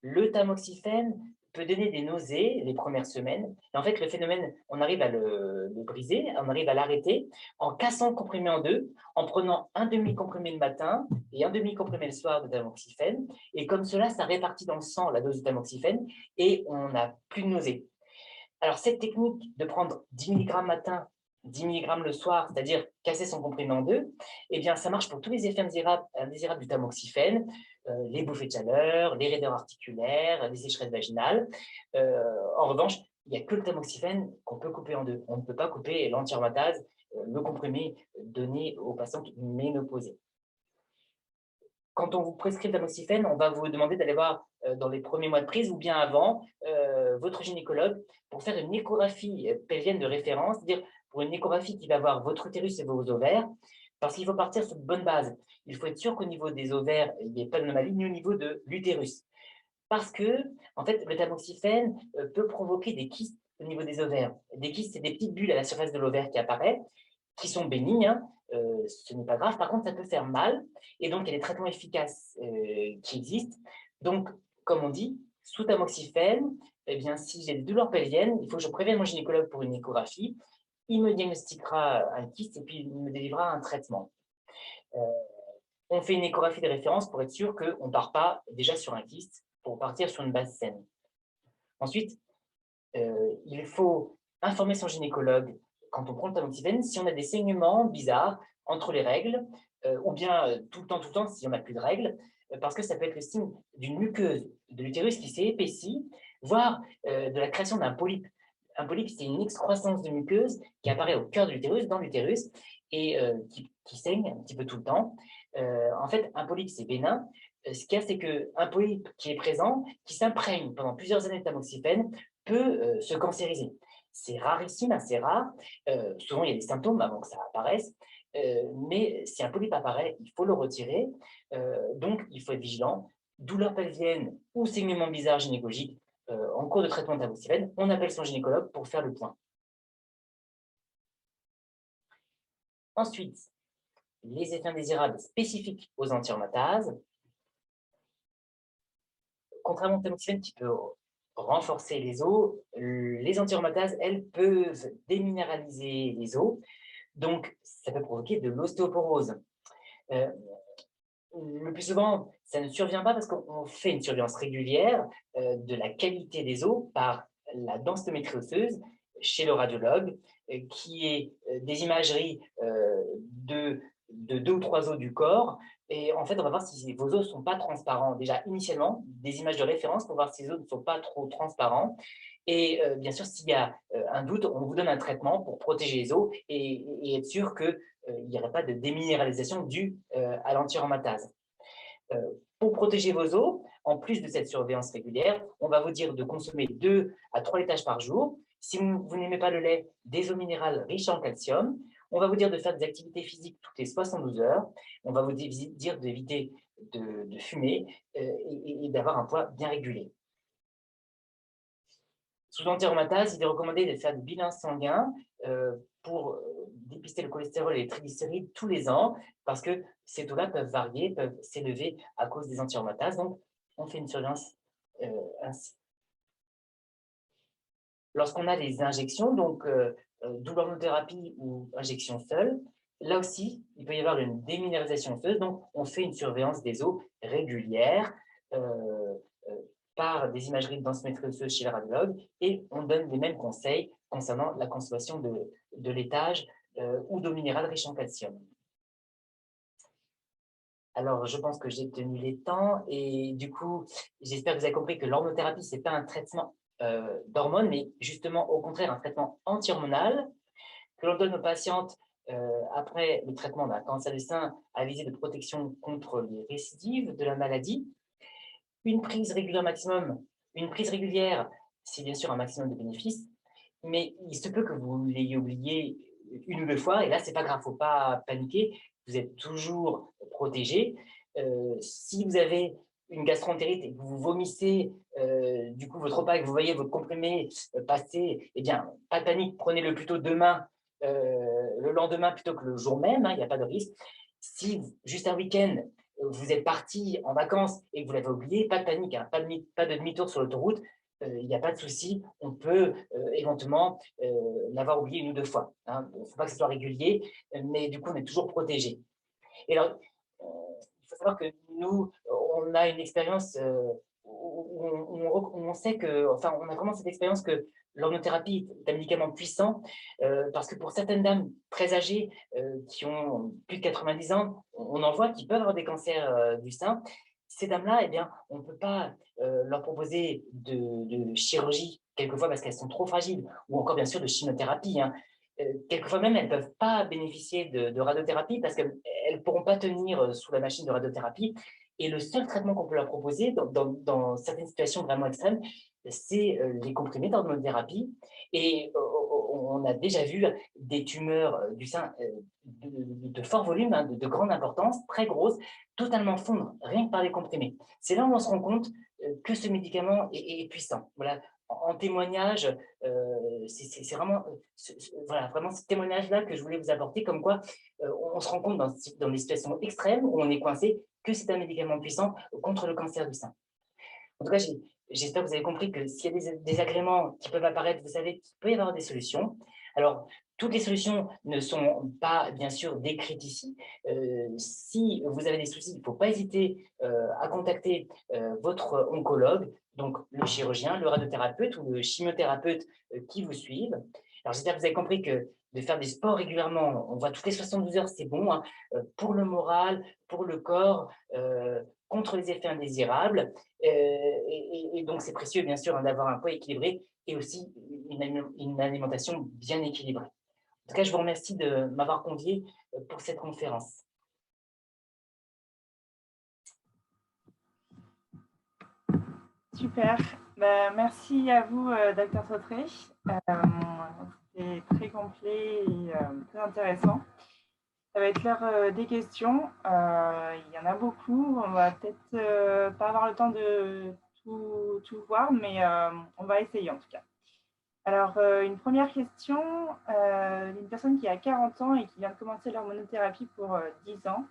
Le tamoxifène peut donner des nausées les premières semaines. Et en fait, le phénomène, on arrive à le briser, on arrive à l'arrêter en cassant le comprimé en deux, en prenant un demi-comprimé le matin et un demi-comprimé le soir de tamoxifène. Et comme cela, ça répartit dans le sang la dose de tamoxifène et on n'a plus de nausées. Alors, cette technique de prendre 10 mg matin, 10 mg le soir, c'est-à-dire casser son comprimé en deux, eh bien, ça marche pour tous les effets indésirables du tamoxifène, les bouffées de chaleur, les raideurs articulaires, les sécheresses vaginales. En revanche, il n'y a que le tamoxifène qu'on peut couper en deux. On ne peut pas couper l'anti-aromatase, le comprimé donné aux patientes ménopausées. quand on vous prescrit le tamoxifène, on va vous demander d'aller voir dans les premiers mois de prise ou bien avant votre gynécologue pour faire une échographie pelvienne de référence, c'est-à-dire pour une échographie qui va voir votre utérus et vos ovaires, parce qu'il faut partir sur de bonnes bases. Il faut être sûr qu'au niveau des ovaires, il n'y ait pas d'anomalie, ni au niveau de l'utérus. Parce que, en fait, le tamoxifène peut provoquer des kystes au niveau des ovaires. Des kystes, c'est des petites bulles à la surface de l'ovaire qui apparaissent, qui sont bénignes, hein, ce n'est pas grave. Par contre, ça peut faire mal, et donc il y a des traitements efficaces qui existent. Donc, comme on dit, sous tamoxifène, eh bien, si j'ai des douleurs pelviennes, il faut que je prévienne mon gynécologue pour une échographie. Il me diagnostiquera un kyste et puis il me délivrera un traitement. On fait une échographie de référence pour être sûr qu'on ne part pas déjà sur un kyste, pour partir sur une base saine. Ensuite, il faut informer son gynécologue quand on prend le tamoxifène si on a des saignements bizarres entre les règles, ou bien tout le temps, si on n'a plus de règles, parce que ça peut être le signe d'une muqueuse de l'utérus qui s'est épaissie, voire de la création d'un polype. Un polype, c'est une excroissance de muqueuse qui apparaît au cœur de l'utérus, dans l'utérus, et qui saigne un petit peu tout le temps. En fait, un polype, c'est bénin. Ce qu'il y a, c'est qu'un polype qui est présent, qui s'imprègne pendant plusieurs années de tamoxifène, peut se cancériser. C'est rarissime, assez rare. Souvent, il y a des symptômes avant que ça apparaisse. Mais si un polype apparaît, il faut le retirer. Donc, il faut être vigilant. Douleur pelvienne ou saignement bizarre gynécologique en cours de traitement de tamoxifène, on appelle son gynécologue pour faire le point. Ensuite, les effets indésirables spécifiques aux antiaromatases. Contrairement au tamoxifène qui peut renforcer les os, les antiaromatases, elles, peuvent déminéraliser les os. Donc, ça peut provoquer de l'ostéoporose. Le plus souvent, ça ne survient pas parce qu'on fait une surveillance régulière de la qualité des os par la densitométrie osseuse chez le radiologue, qui est des imageries de 2 ou 3 os du corps. Et en fait, on va voir si vos os ne sont pas transparents. Déjà, initialement, des images de référence pour voir si les os ne sont pas trop transparents. Et bien sûr, s'il y a un doute, on vous donne un traitement pour protéger les os et être sûr qu'il n'y aurait pas de déminéralisation due à l'antiaromatase. Pour protéger vos os, en plus de cette surveillance régulière, on va vous dire de consommer 2 à 3 laitages par jour. Si vous n'aimez pas le lait, des eaux minérales riches en calcium. On va vous dire de faire des activités physiques toutes les 72 heures. On va vous dire d'éviter de fumer et d'avoir un poids bien régulé. Sous l'antiaromatase, il est recommandé de faire des bilans sanguins pour dépister le cholestérol et les triglycérides tous les ans, parce que ces taux-là peuvent varier, peuvent s'élever à cause des antiaromatases. Donc, on fait une surveillance ainsi. Lorsqu'on a des injections, donc double-hormonothérapie ou injection seule, là aussi, il peut y avoir une déminéralisation osseuse, donc on fait une surveillance des os régulière par des imageries de densimétrie osseuse chez le radiologue, et on donne les mêmes conseils concernant la consommation de laitage ou d'eau minérale riche en calcium. Alors, je pense que j'ai tenu les temps, et du coup, j'espère que vous avez compris que l'hormonothérapie, ce n'est pas un traitement d'hormones, mais justement, au contraire, un traitement anti-hormonal que l'on donne aux patientes après le traitement d'un cancer du sein à visée de protection contre les récidives de la maladie. Une prise régulière maximum, une prise régulière, c'est bien sûr un maximum de bénéfices, mais il se peut que vous l'ayez oublié 1 ou 2 fois, et là, ce n'est pas grave, il ne faut pas paniquer, vous êtes toujours protégé. Si vous avez une gastroentérite et que vous vomissez du coup votre repas et que vous voyez votre comprimé passer, eh bien, pas de panique, prenez-le plutôt demain, le lendemain plutôt que le jour même, hein, il n'y a pas de risque. Si juste un week-end, vous êtes parti en vacances et que vous l'avez oublié, pas de panique, hein, pas de demi-tour sur l'autoroute, il n'y a pas de souci, on peut éventuellement l'avoir oublié 1 ou 2 fois. Hein. Il ne faut pas que ce soit régulier, mais du coup, on est toujours protégé. Et alors, il faut savoir que nous, on a une expérience où on sait que, enfin, on a vraiment cette expérience que l'hormonothérapie est un médicament puissant, parce que pour certaines dames très âgées qui ont plus de 90 ans, on en voit qui peuvent avoir des cancers du sein. Ces dames-là, eh bien, on ne peut pas leur proposer de chirurgie, quelquefois parce qu'elles sont trop fragiles, ou encore bien sûr de chimiothérapie. Hein. Quelquefois même, elles ne peuvent pas bénéficier de radiothérapie parce qu'elles ne pourront pas tenir sous la machine de radiothérapie. Et le seul traitement qu'on peut leur proposer dans certaines situations vraiment extrêmes, c'est les comprimés d'hormonothérapie. Et on a déjà vu des tumeurs du sein de fort volume, hein, de grande importance, très grosses, totalement fondre, rien que par les comprimés. C'est là où on se rend compte que ce médicament est puissant. Voilà. En témoignage, c'est vraiment, voilà, vraiment ce témoignage-là que je voulais vous apporter, comme quoi on se rend compte dans des situations extrêmes où on est coincé que c'est un médicament puissant contre le cancer du sein. En tout cas, j'espère que vous avez compris que s'il y a des désagréments qui peuvent apparaître, vous savez qu'il peut y avoir des solutions. Alors, toutes les solutions ne sont pas, bien sûr, décrites ici. Si vous avez des soucis, il ne faut pas hésiter à contacter votre oncologue, donc le chirurgien, le radiothérapeute ou le chimiothérapeute qui vous suivent. Alors, j'espère que vous avez compris que de faire des sports régulièrement, on voit toutes les 72 heures, c'est bon, hein, pour le moral, pour le corps, contre les effets indésirables. Et donc, c'est précieux, bien sûr, hein, d'avoir un poids équilibré et aussi une alimentation bien équilibrée. En tout cas, je vous remercie de m'avoir convié pour cette conférence. Super. Merci à vous, Dr Sautré. C'était très complet et très intéressant. Ça va être l'heure des questions. Il y en a beaucoup. On va peut-être pas avoir le temps de tout voir, mais on va essayer en tout cas. Alors, une première question, une personne qui a 40 ans et qui vient de commencer l'hormonothérapie pour 10 ans.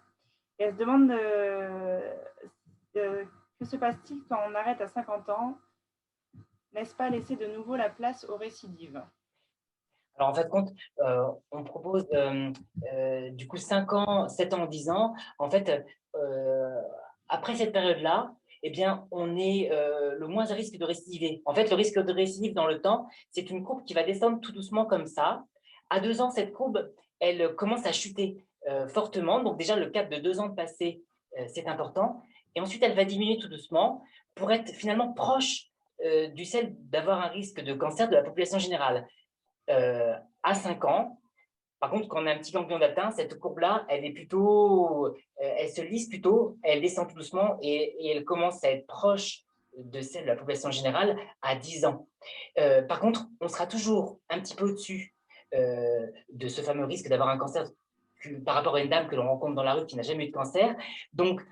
Et elle se demande que se passe-t-il quand on arrête à 50 ans? N'est-ce pas laisser de nouveau la place aux récidives? Alors, en fait, on propose du coup 5 ans, 7 ans, 10 ans. En fait, après cette période-là, eh bien, on est le moins à risque de récidiver. En fait, le risque de récidive dans le temps, c'est une courbe qui va descendre tout doucement comme ça. À 2 ans, cette courbe, elle commence à chuter fortement. Donc déjà, le cap de 2 ans de passé, c'est important. Et ensuite, elle va diminuer tout doucement pour être finalement proche du seuil d'avoir un risque de cancer de la population générale. À 5 ans. Par contre, quand on a un petit ganglion d'atteint, cette courbe-là, elle est plutôt, elle se lisse plutôt, elle descend tout doucement et elle commence à être proche de celle de la population générale à 10 ans. Par contre, on sera toujours un petit peu au-dessus de ce fameux risque d'avoir un cancer par rapport à une dame que l'on rencontre dans la rue qui n'a jamais eu de cancer. Donc,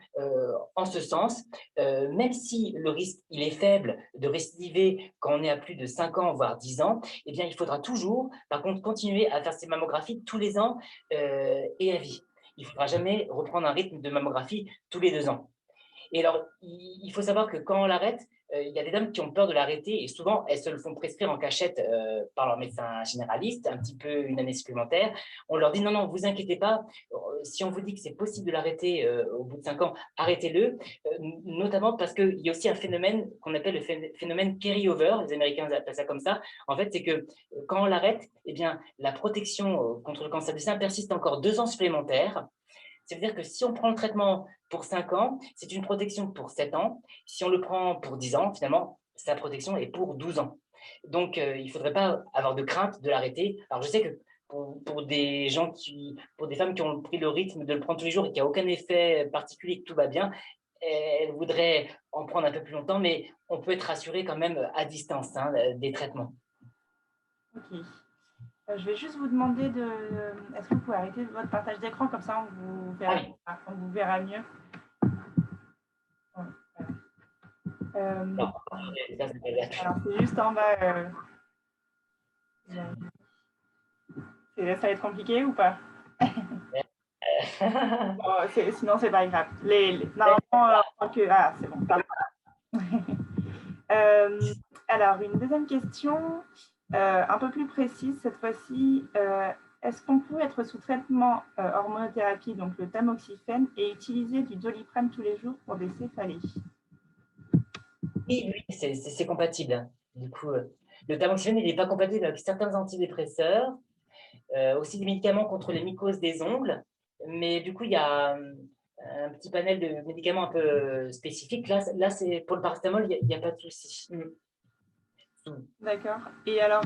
en ce sens, même si le risque il est faible de récidiver quand on est à plus de 5 ans, voire 10 ans, eh bien, il faudra toujours, par contre, continuer à faire ces mammographies tous les ans et à vie. Il ne faudra jamais reprendre un rythme de mammographie tous les 2 ans. Et alors, il faut savoir que quand on l'arrête, il y a des dames qui ont peur de l'arrêter et souvent, elles se le font prescrire en cachette par leur médecin généraliste, un petit peu une année supplémentaire. On leur dit non, non, vous inquiétez pas, si on vous dit que c'est possible de l'arrêter au bout de 5 ans, arrêtez-le, notamment parce qu'il y a aussi un phénomène qu'on appelle le phénomène carry-over, les Américains appellent ça comme ça. En fait, c'est que quand on l'arrête, eh bien, la protection contre le cancer du sein persiste encore 2 ans supplémentaires. C'est-à-dire que si on prend le traitement pour 5 ans, c'est une protection pour 7 ans. Si on le prend pour 10 ans, finalement, sa protection est pour 12 ans. Donc, il ne faudrait pas avoir de crainte de l'arrêter. Alors, je sais que pour des gens pour des femmes qui ont pris le rythme de le prendre tous les jours et qu'il n'y a aucun effet particulier, que tout va bien, elles voudraient en prendre un peu plus longtemps, mais on peut être rassuré quand même à distance des traitements. Ok. Je vais juste vous demander est-ce que vous pouvez arrêter votre partage d'écran, comme ça on vous verra mieux. Ouais, Non, alors c'est juste en bas. Ça va être compliqué ou pas? Bon, sinon c'est pas grave. Normalement, c'est bon. Alors une deuxième question. Un peu plus précise cette fois-ci, est-ce qu'on peut être sous traitement hormonothérapie, donc le tamoxifène, et utiliser du Doliprane tous les jours pour des céphalées? Oui, c'est compatible. Du coup, le tamoxifène, il n'est pas compatible avec certains antidépresseurs, aussi des médicaments contre les mycoses des ongles, mais du coup, il y a un petit panel de médicaments un peu spécifiques. Là c'est pour le paracétamol, il n'y a pas de souci. D'accord. Et alors,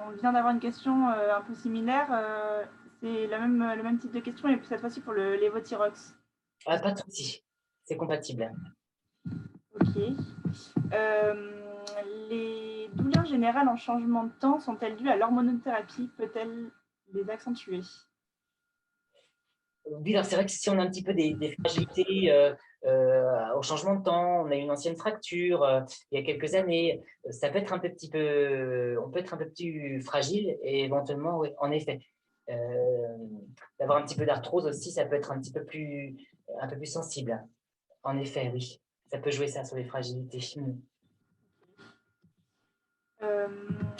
on vient d'avoir une question un peu similaire. C'est le même type de question, et cette fois-ci pour le lévothyrox. Ah, pas de souci. c'est compatible. Ok. Les douleurs générales en changement de temps sont-elles dues à l'hormonothérapie? Peut-elle les accentuer? Oui, alors c'est vrai que si on a un petit peu des fragilités au changement de temps, on a une ancienne fracture il y a quelques années, ça peut être on peut être un peu plus fragile et éventuellement, oui, en effet, d'avoir un petit peu d'arthrose aussi, ça peut être un peu plus sensible. En effet, oui, ça peut jouer ça sur les fragilités.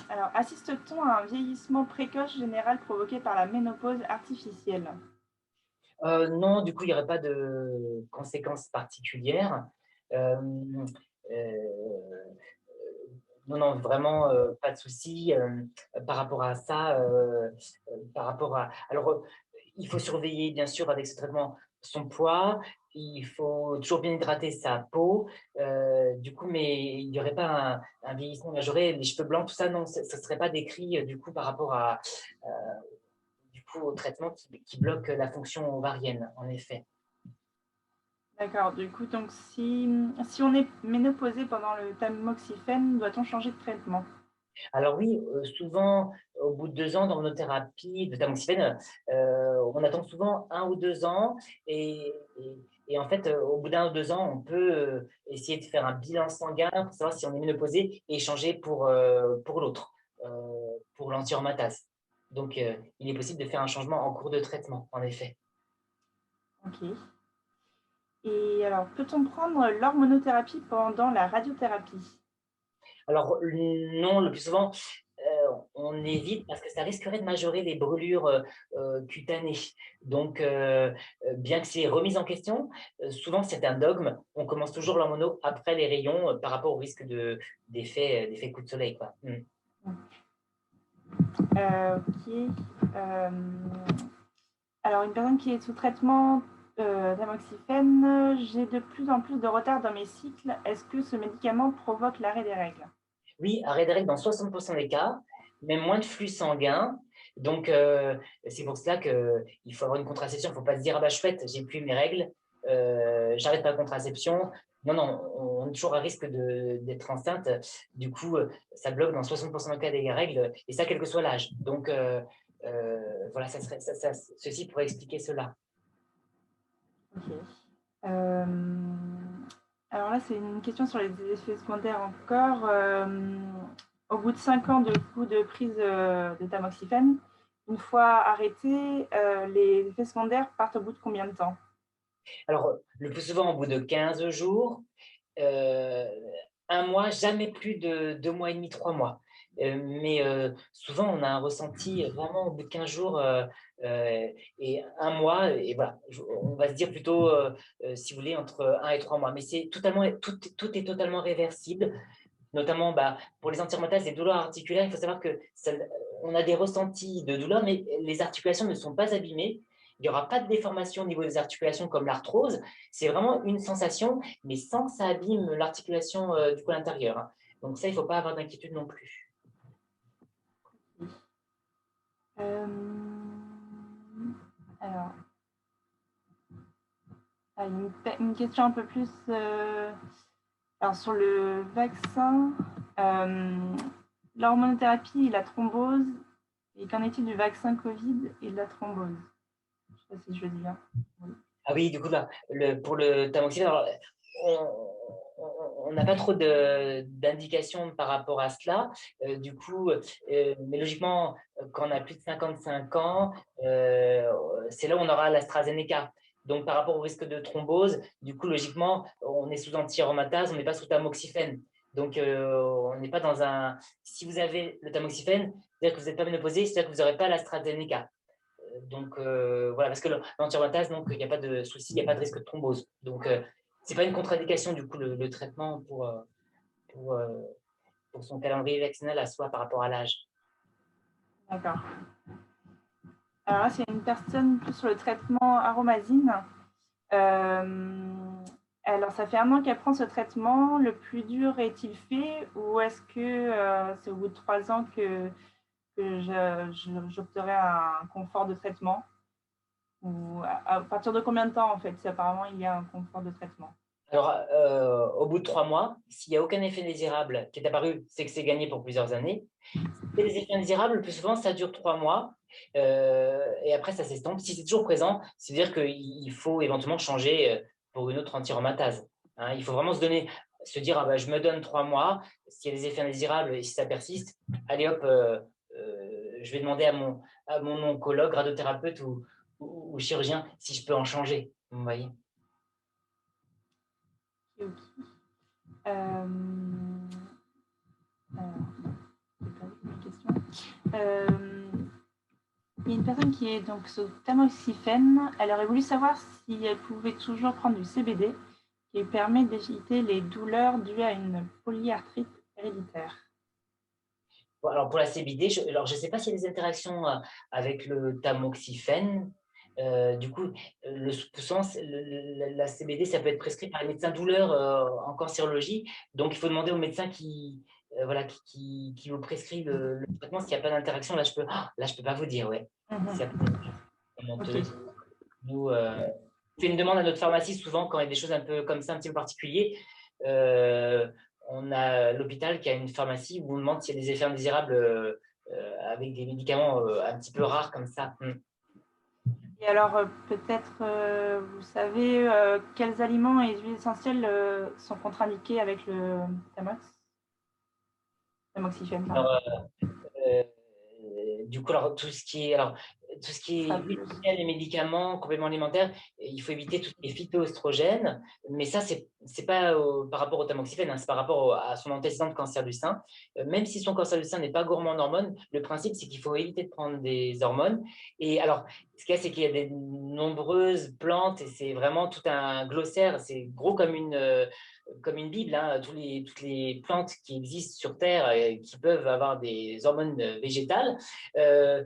Alors, assiste-t-on à un vieillissement précoce général provoqué par la ménopause artificielle? Non, du coup, il n'y aurait pas de conséquences particulières. Euh, euh, non, non, vraiment pas de souci par rapport à ça. Alors, il faut surveiller, bien sûr, avec ce traitement, son poids. Il faut toujours bien hydrater sa peau. Du coup, mais il n'y aurait pas un vieillissement majoré. Les cheveux blancs, tout ça, non, ce ne serait pas décrit du coup par rapport euh, au traitement qui bloque la fonction ovarienne, en effet. D'accord. Du coup, donc si on est ménopausé pendant le tamoxifène, doit-on changer de traitement? Alors oui, souvent, au bout de 2 ans d'hormonothérapie, de tamoxifène, on attend souvent 1 ou 2 ans et en fait, au bout d'1 ou 2 ans, on peut essayer de faire un bilan sanguin pour savoir si on est ménopausé et changer pour l'autre, pour l'anti-aromatase. Donc, il est possible de faire un changement en cours de traitement, en effet. Ok. Et alors, peut-on prendre l'hormonothérapie pendant la radiothérapie? Alors non, le plus souvent, on évite parce que ça risquerait de majorer les brûlures cutanées. Donc, bien que c'est remis en question, souvent c'est un dogme. On commence toujours l'hormono après les rayons par rapport au risque d'effet coup de soleil, quoi. Ok. Alors, une personne qui est sous traitement tamoxifène, j'ai de plus en plus de retard dans mes cycles. Est-ce que ce médicament provoque l'arrêt des règles? Oui, arrêt des règles dans 60% des cas, même moins de flux sanguin. Donc, c'est pour cela qu'il faut avoir une contraception. Il ne faut pas se dire, ah bah chouette, j'ai plus mes règles, j'arrête ma contraception. Non, non, on est toujours à risque d'être enceinte. Du coup, ça bloque dans 60% des cas des règles, et ça, quel que soit l'âge. Donc, voilà, ceci pourrait expliquer cela. Ok. Alors là, c'est une question sur les effets secondaires encore. Au bout de 5 ans de coup de prise de tamoxifène, une fois arrêté, les effets secondaires partent au bout de combien de temps? Alors, le plus souvent, au bout de 15 jours, 1 mois, jamais plus de 2 mois et demi, 3 mois. Mais souvent, on a un ressenti vraiment au bout de 15 jours et 1 mois. Et voilà, on va se dire plutôt, si vous voulez, entre 1 et 3 mois. Mais tout est totalement réversible, notamment pour les anti-rhumatoïdes, les douleurs articulaires. Il faut savoir que on a des ressentis de douleur, mais les articulations ne sont pas abîmées. Il n'y aura pas de déformation au niveau des articulations comme l'arthrose. C'est vraiment une sensation, mais sans que ça abîme l'articulation du col intérieur, hein. Donc ça, il ne faut pas avoir d'inquiétude non plus. Euh, alors, une question un peu plus alors sur le vaccin, l'hormonothérapie et la thrombose. Et qu'en est-il du vaccin Covid et de la thrombose? Je ne sais pas si je le dis bien. Oui. Ah oui, du coup, là, pour le tamoxifène, alors, on n'a pas trop d'indications par rapport à cela. Du coup, mais logiquement, quand on a plus de 55 ans, c'est là où on aura l'AstraZeneca. Donc, par rapport au risque de thrombose, du coup, logiquement, on est sous anti-aromatase, on n'est pas sous tamoxifène. Donc, on n'est pas dans un. Si vous avez le tamoxifène, c'est-à-dire que vous n'êtes pas ménopausé, c'est-à-dire que vous n'aurez pas l'AstraZeneca. Donc, voilà, parce que l'anti-aromatase, donc il n'y a pas de souci, il n'y a pas de risque de thrombose. Donc, ce n'est pas une contre-indication, du coup, le traitement pour, euh, pour son calendrier vaccinal à soi par rapport à l'âge. D'accord. Alors là, c'est une personne plus sur le traitement aromazine. Alors, ça fait 1 an qu'elle prend ce traitement. Le plus dur est-il fait ou est-ce que c'est au bout de 3 ans que j'opterai un confort de traitement? Ou à partir de combien de temps, en fait, si apparemment il y a un confort de traitement? Alors, au bout de 3 mois, s'il n'y a aucun effet indésirable qui est apparu, c'est que c'est gagné pour plusieurs années. Et les effets indésirables, le plus souvent, ça dure 3 mois et après, ça s'estompe. Si c'est toujours présent, c'est-à-dire qu'il faut éventuellement changer pour une autre anti-aromatase. Hein. Il faut vraiment se dire, ah bah, je me donne 3 mois, s'il y a des effets indésirables et si ça persiste, allez hop, je vais demander à mon oncologue, radiothérapeute ou chirurgien si je peux en changer. Vous voyez. Ok. Alors, c'est pas une question. Il y a une personne qui est donc sous tamoxifène. Elle aurait voulu savoir si elle pouvait toujours prendre du CBD qui permet d'éviter les douleurs dues à une polyarthrite héréditaire. Bon, alors pour la CBD, je ne sais pas s'il y a des interactions avec le tamoxifène. Du coup, la CBD, ça peut être prescrit par les médecins douleurs en cancérologie. Donc, il faut demander au médecin qui vous prescrit le traitement s'il n'y a pas d'interaction. Là, je peux pas vous dire. Ouais. Okay. Nous, on fait une demande à notre pharmacie souvent quand il y a des choses un peu comme ça, un petit peu particuliers. On a l'hôpital qui a une pharmacie où on demande s'il y a des effets indésirables avec des médicaments un petit peu rares comme ça. Et alors, peut-être, vous savez quels aliments et huiles essentielles sont contre-indiqués avec le tamoxifène. Alors, du coup, alors, tout ce qui est huile, les médicaments, compléments alimentaires, il faut éviter tout ce qui est phytoestrogènes. Mais ça, c'est pas par rapport au tamoxifène, hein, c'est par rapport à son antécédent de cancer du sein. Même si son cancer du sein n'est pas gourmand en hormones, le principe, c'est qu'il faut éviter de prendre des hormones. Et alors, ce qu'il y a, c'est qu'il y a de nombreuses plantes et c'est vraiment tout un glossaire. C'est gros comme une Bible, hein, toutes les plantes qui existent sur Terre qui peuvent avoir des hormones végétales. Ce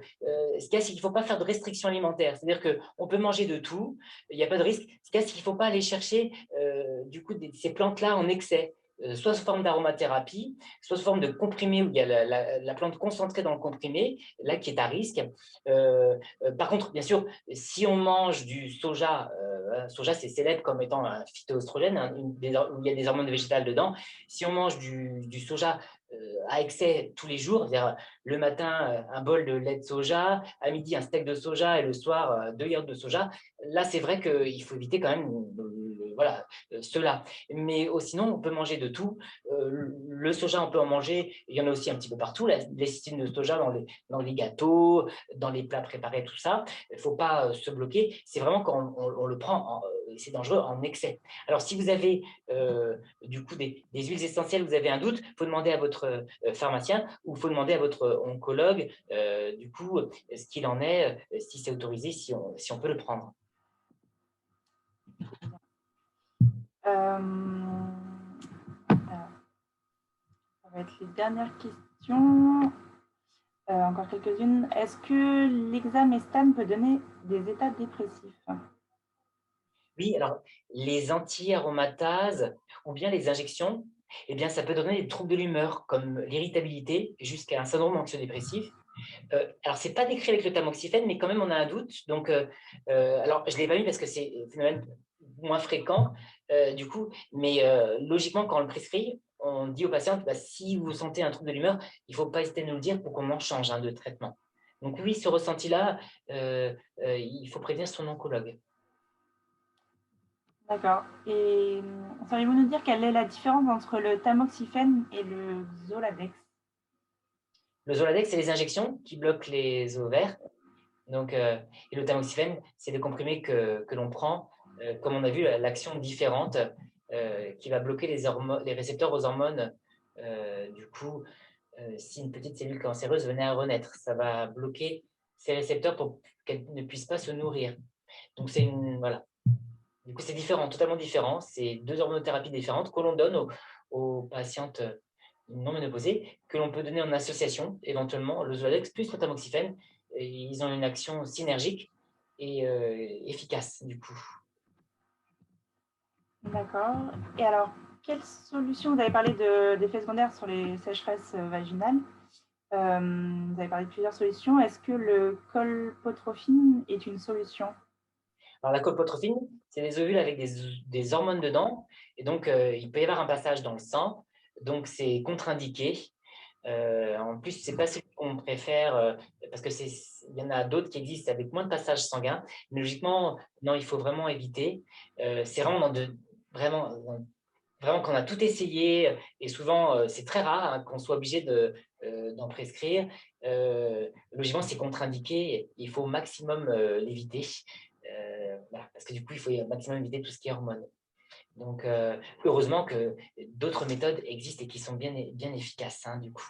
qu'il y a, c'est qu'il ne faut pas faire de restrictions alimentaires. C'est-à-dire qu'on peut manger de tout, il n'y a pas de risque. Ce qu'il y a, c'est qu'il ne faut pas aller chercher du coup ces plantes-là en excès. Soit sous forme d'aromathérapie, soit sous forme de comprimé où il y a la plante concentrée dans le comprimé, là qui est à risque. Par contre, bien sûr, si on mange du soja, soja c'est célèbre comme étant un phytoestrogène, hein, où il y a des hormones végétales dedans. Si on mange du soja à excès tous les jours, c'est-à-dire le matin un bol de lait de soja, à midi un steak de soja et le soir 2 yaourts de soja, là c'est vrai qu'il faut éviter quand même cela. Mais sinon, on peut manger de tout. Le soja, on peut en manger. Il y en a aussi un petit peu partout. Les lécithine de soja dans les gâteaux, dans les plats préparés, tout ça. Il ne faut pas se bloquer. C'est vraiment quand on le prend, c'est dangereux en excès. Alors, si vous avez du coup des huiles essentielles, vous avez un doute, il faut demander à votre pharmacien ou il faut demander à votre oncologue du coup ce qu'il en est, si c'est autorisé, si on peut le prendre. Alors, ça va être les dernières questions. Encore quelques-unes. Est-ce que l'hexamestane peut donner des états dépressifs? Oui, alors les anti-aromatases ou bien les injections, eh bien, ça peut donner des troubles de l'humeur comme l'irritabilité jusqu'à un syndrome anxio-dépressif. Alors, ce n'est pas décrit avec le tamoxifène, mais quand même, on a un doute. Donc, alors, je ne l'ai pas mis parce que c'est un phénomène moins fréquent, du coup. Mais logiquement, quand on le prescrit, on dit aux patients, bah, si vous sentez un trouble de l'humeur, il ne faut pas hésiter à nous le dire pour qu'on en change de traitement. Donc, oui, ce ressenti-là, il faut prévenir son oncologue. D'accord. Et sauriez-vous nous dire quelle est la différence entre le tamoxifène et le Zoladex? Le Zoladex, c'est les injections qui bloquent les ovaires. Donc, et le tamoxifène, c'est des comprimés que l'on prend, comme on a vu, l'action différente qui va bloquer les récepteurs aux hormones. Du coup, si une petite cellule cancéreuse venait à renaître, ça va bloquer ces récepteurs pour qu'elle ne puisse pas se nourrir. Donc, voilà. Du coup, c'est différent, totalement différent. C'est 2 hormonothérapies différentes que l'on donne aux patientes non ménopausées, que l'on peut donner en association, éventuellement, le Zoladex plus le tamoxifène. Et ils ont une action synergique et efficace, du coup. D'accord. Et alors, quelle solution? Vous avez parlé d'effets secondaires sur les sécheresses vaginales. Vous avez parlé de plusieurs solutions. Est-ce que le colpotrophine est une solution? Alors, la colpotrophine, c'est des ovules avec des hormones dedans. Et donc, il peut y avoir un passage dans le sang. Donc, c'est contre-indiqué. En plus, ce n'est pas celui qu'on préfère parce qu'il y en a d'autres qui existent avec moins de passages sanguins. Mais logiquement, non, il faut vraiment éviter. C'est vraiment vraiment qu'on a tout essayé et souvent, c'est très rare hein, qu'on soit obligé d'en prescrire. Logiquement, c'est contre-indiqué. Il faut au maximum l'éviter. Voilà, parce que du coup, il faut au maximum éviter tout ce qui est hormones. Donc, heureusement que d'autres méthodes existent et qui sont bien efficaces, hein, du coup.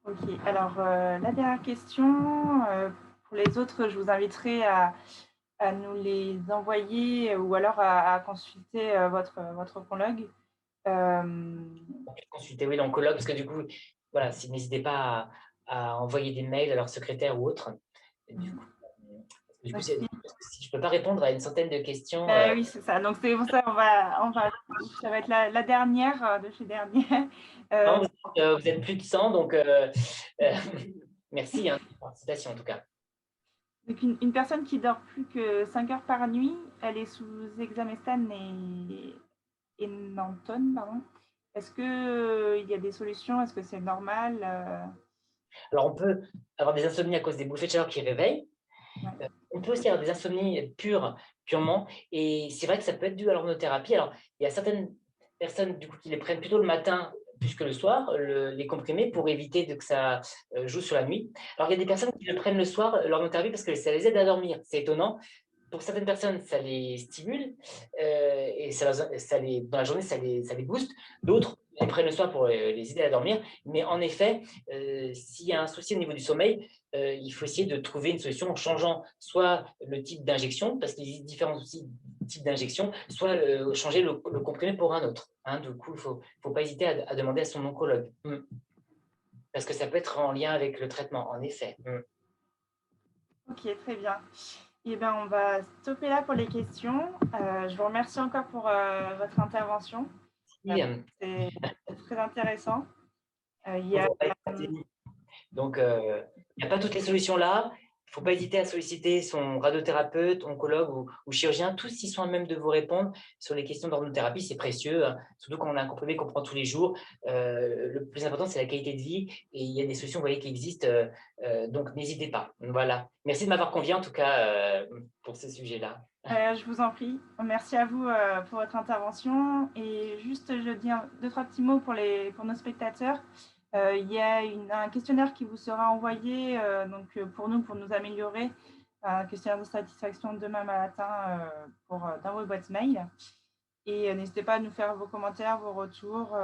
Ok, alors la dernière question, pour les autres, je vous inviterai à nous les envoyer ou alors à consulter votre oncologue. Consulter, oui, l'oncologue, parce que du coup, voilà, n'hésitez pas à envoyer des mails à leur secrétaire ou autre. Du coup, si je ne peux pas répondre à une centaine de questions. Oui, c'est ça. Donc, c'est pour ça ça va être la dernière de chez dernière. Non, vous êtes plus de 100, donc merci hein, pour la participation en tout cas. Donc, une personne qui dort plus que 5 heures par nuit, elle est sous examestane et nantone, pardon. Est-ce qu'il y a des solutions? Est-ce que c'est normal? Alors, on peut avoir des insomnies à cause des bouffées de chaleur qui réveillent. Ouais. On peut aussi avoir des insomnies purement. Et c'est vrai que ça peut être dû à l'hormonothérapie. Alors, il y a certaines personnes du coup, qui les prennent plutôt le matin plus que le soir, les comprimés, pour éviter que ça joue sur la nuit. Alors, il y a des personnes qui le prennent le soir, l'hormonothérapie, parce que ça les aide à dormir. C'est étonnant. Pour certaines personnes, ça les stimule et dans la journée, ça les booste. D'autres les prennent le soir pour les aider à dormir. Mais en effet, s'il y a un souci au niveau du sommeil, il faut essayer de trouver une solution en changeant soit le type d'injection, parce qu'il y a différents types d'injection, soit changer le comprimé pour un autre. Hein, du coup, il ne faut pas hésiter à demander à son oncologue. Parce que ça peut être en lien avec le traitement, en effet. Ok, très bien. Eh bien, on va stopper là pour les questions. Je vous remercie encore pour votre intervention. C'est très intéressant. Donc, il n'y a pas toutes les solutions là. Il ne faut pas hésiter à solliciter son radiothérapeute, oncologue ou chirurgien. Tous, ils sont à même de vous répondre sur les questions d'hormonothérapie. C'est précieux, hein. Surtout quand on a un comprimé qu'on prend tous les jours. Le plus important, c'est la qualité de vie. Et il y a des solutions, vous voyez, qui existent. Donc, n'hésitez pas. Voilà. Merci de m'avoir convié, en tout cas, pour ce sujet-là. Je vous en prie. Merci à vous pour votre intervention. Et juste, je dis 2-3 petits mots pour nos spectateurs. Il y a un questionnaire qui vous sera envoyé pour nous améliorer, un questionnaire de satisfaction demain matin dans vos boîtes mail. Et n'hésitez pas à nous faire vos commentaires, vos retours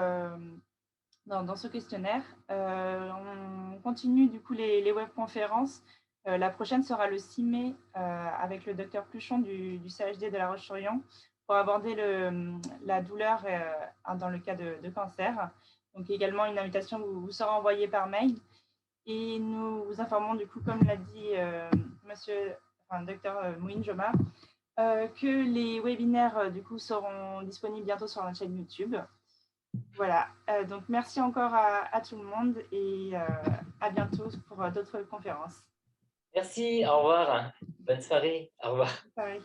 dans ce questionnaire. On continue du coup les webconférences. La prochaine sera le 6 mai avec le docteur Pluchon du CHD de La Roche-sur-Yon pour aborder la douleur dans le cas de cancer. Donc également une invitation vous sera envoyée par mail. Et nous vous informons du coup, comme l'a dit docteur Mouine Joma, que les webinaires du coup seront disponibles bientôt sur notre chaîne YouTube. Voilà, donc merci encore à tout le monde et à bientôt pour d'autres conférences. Merci, au revoir. Bonne soirée, au revoir. Pareil.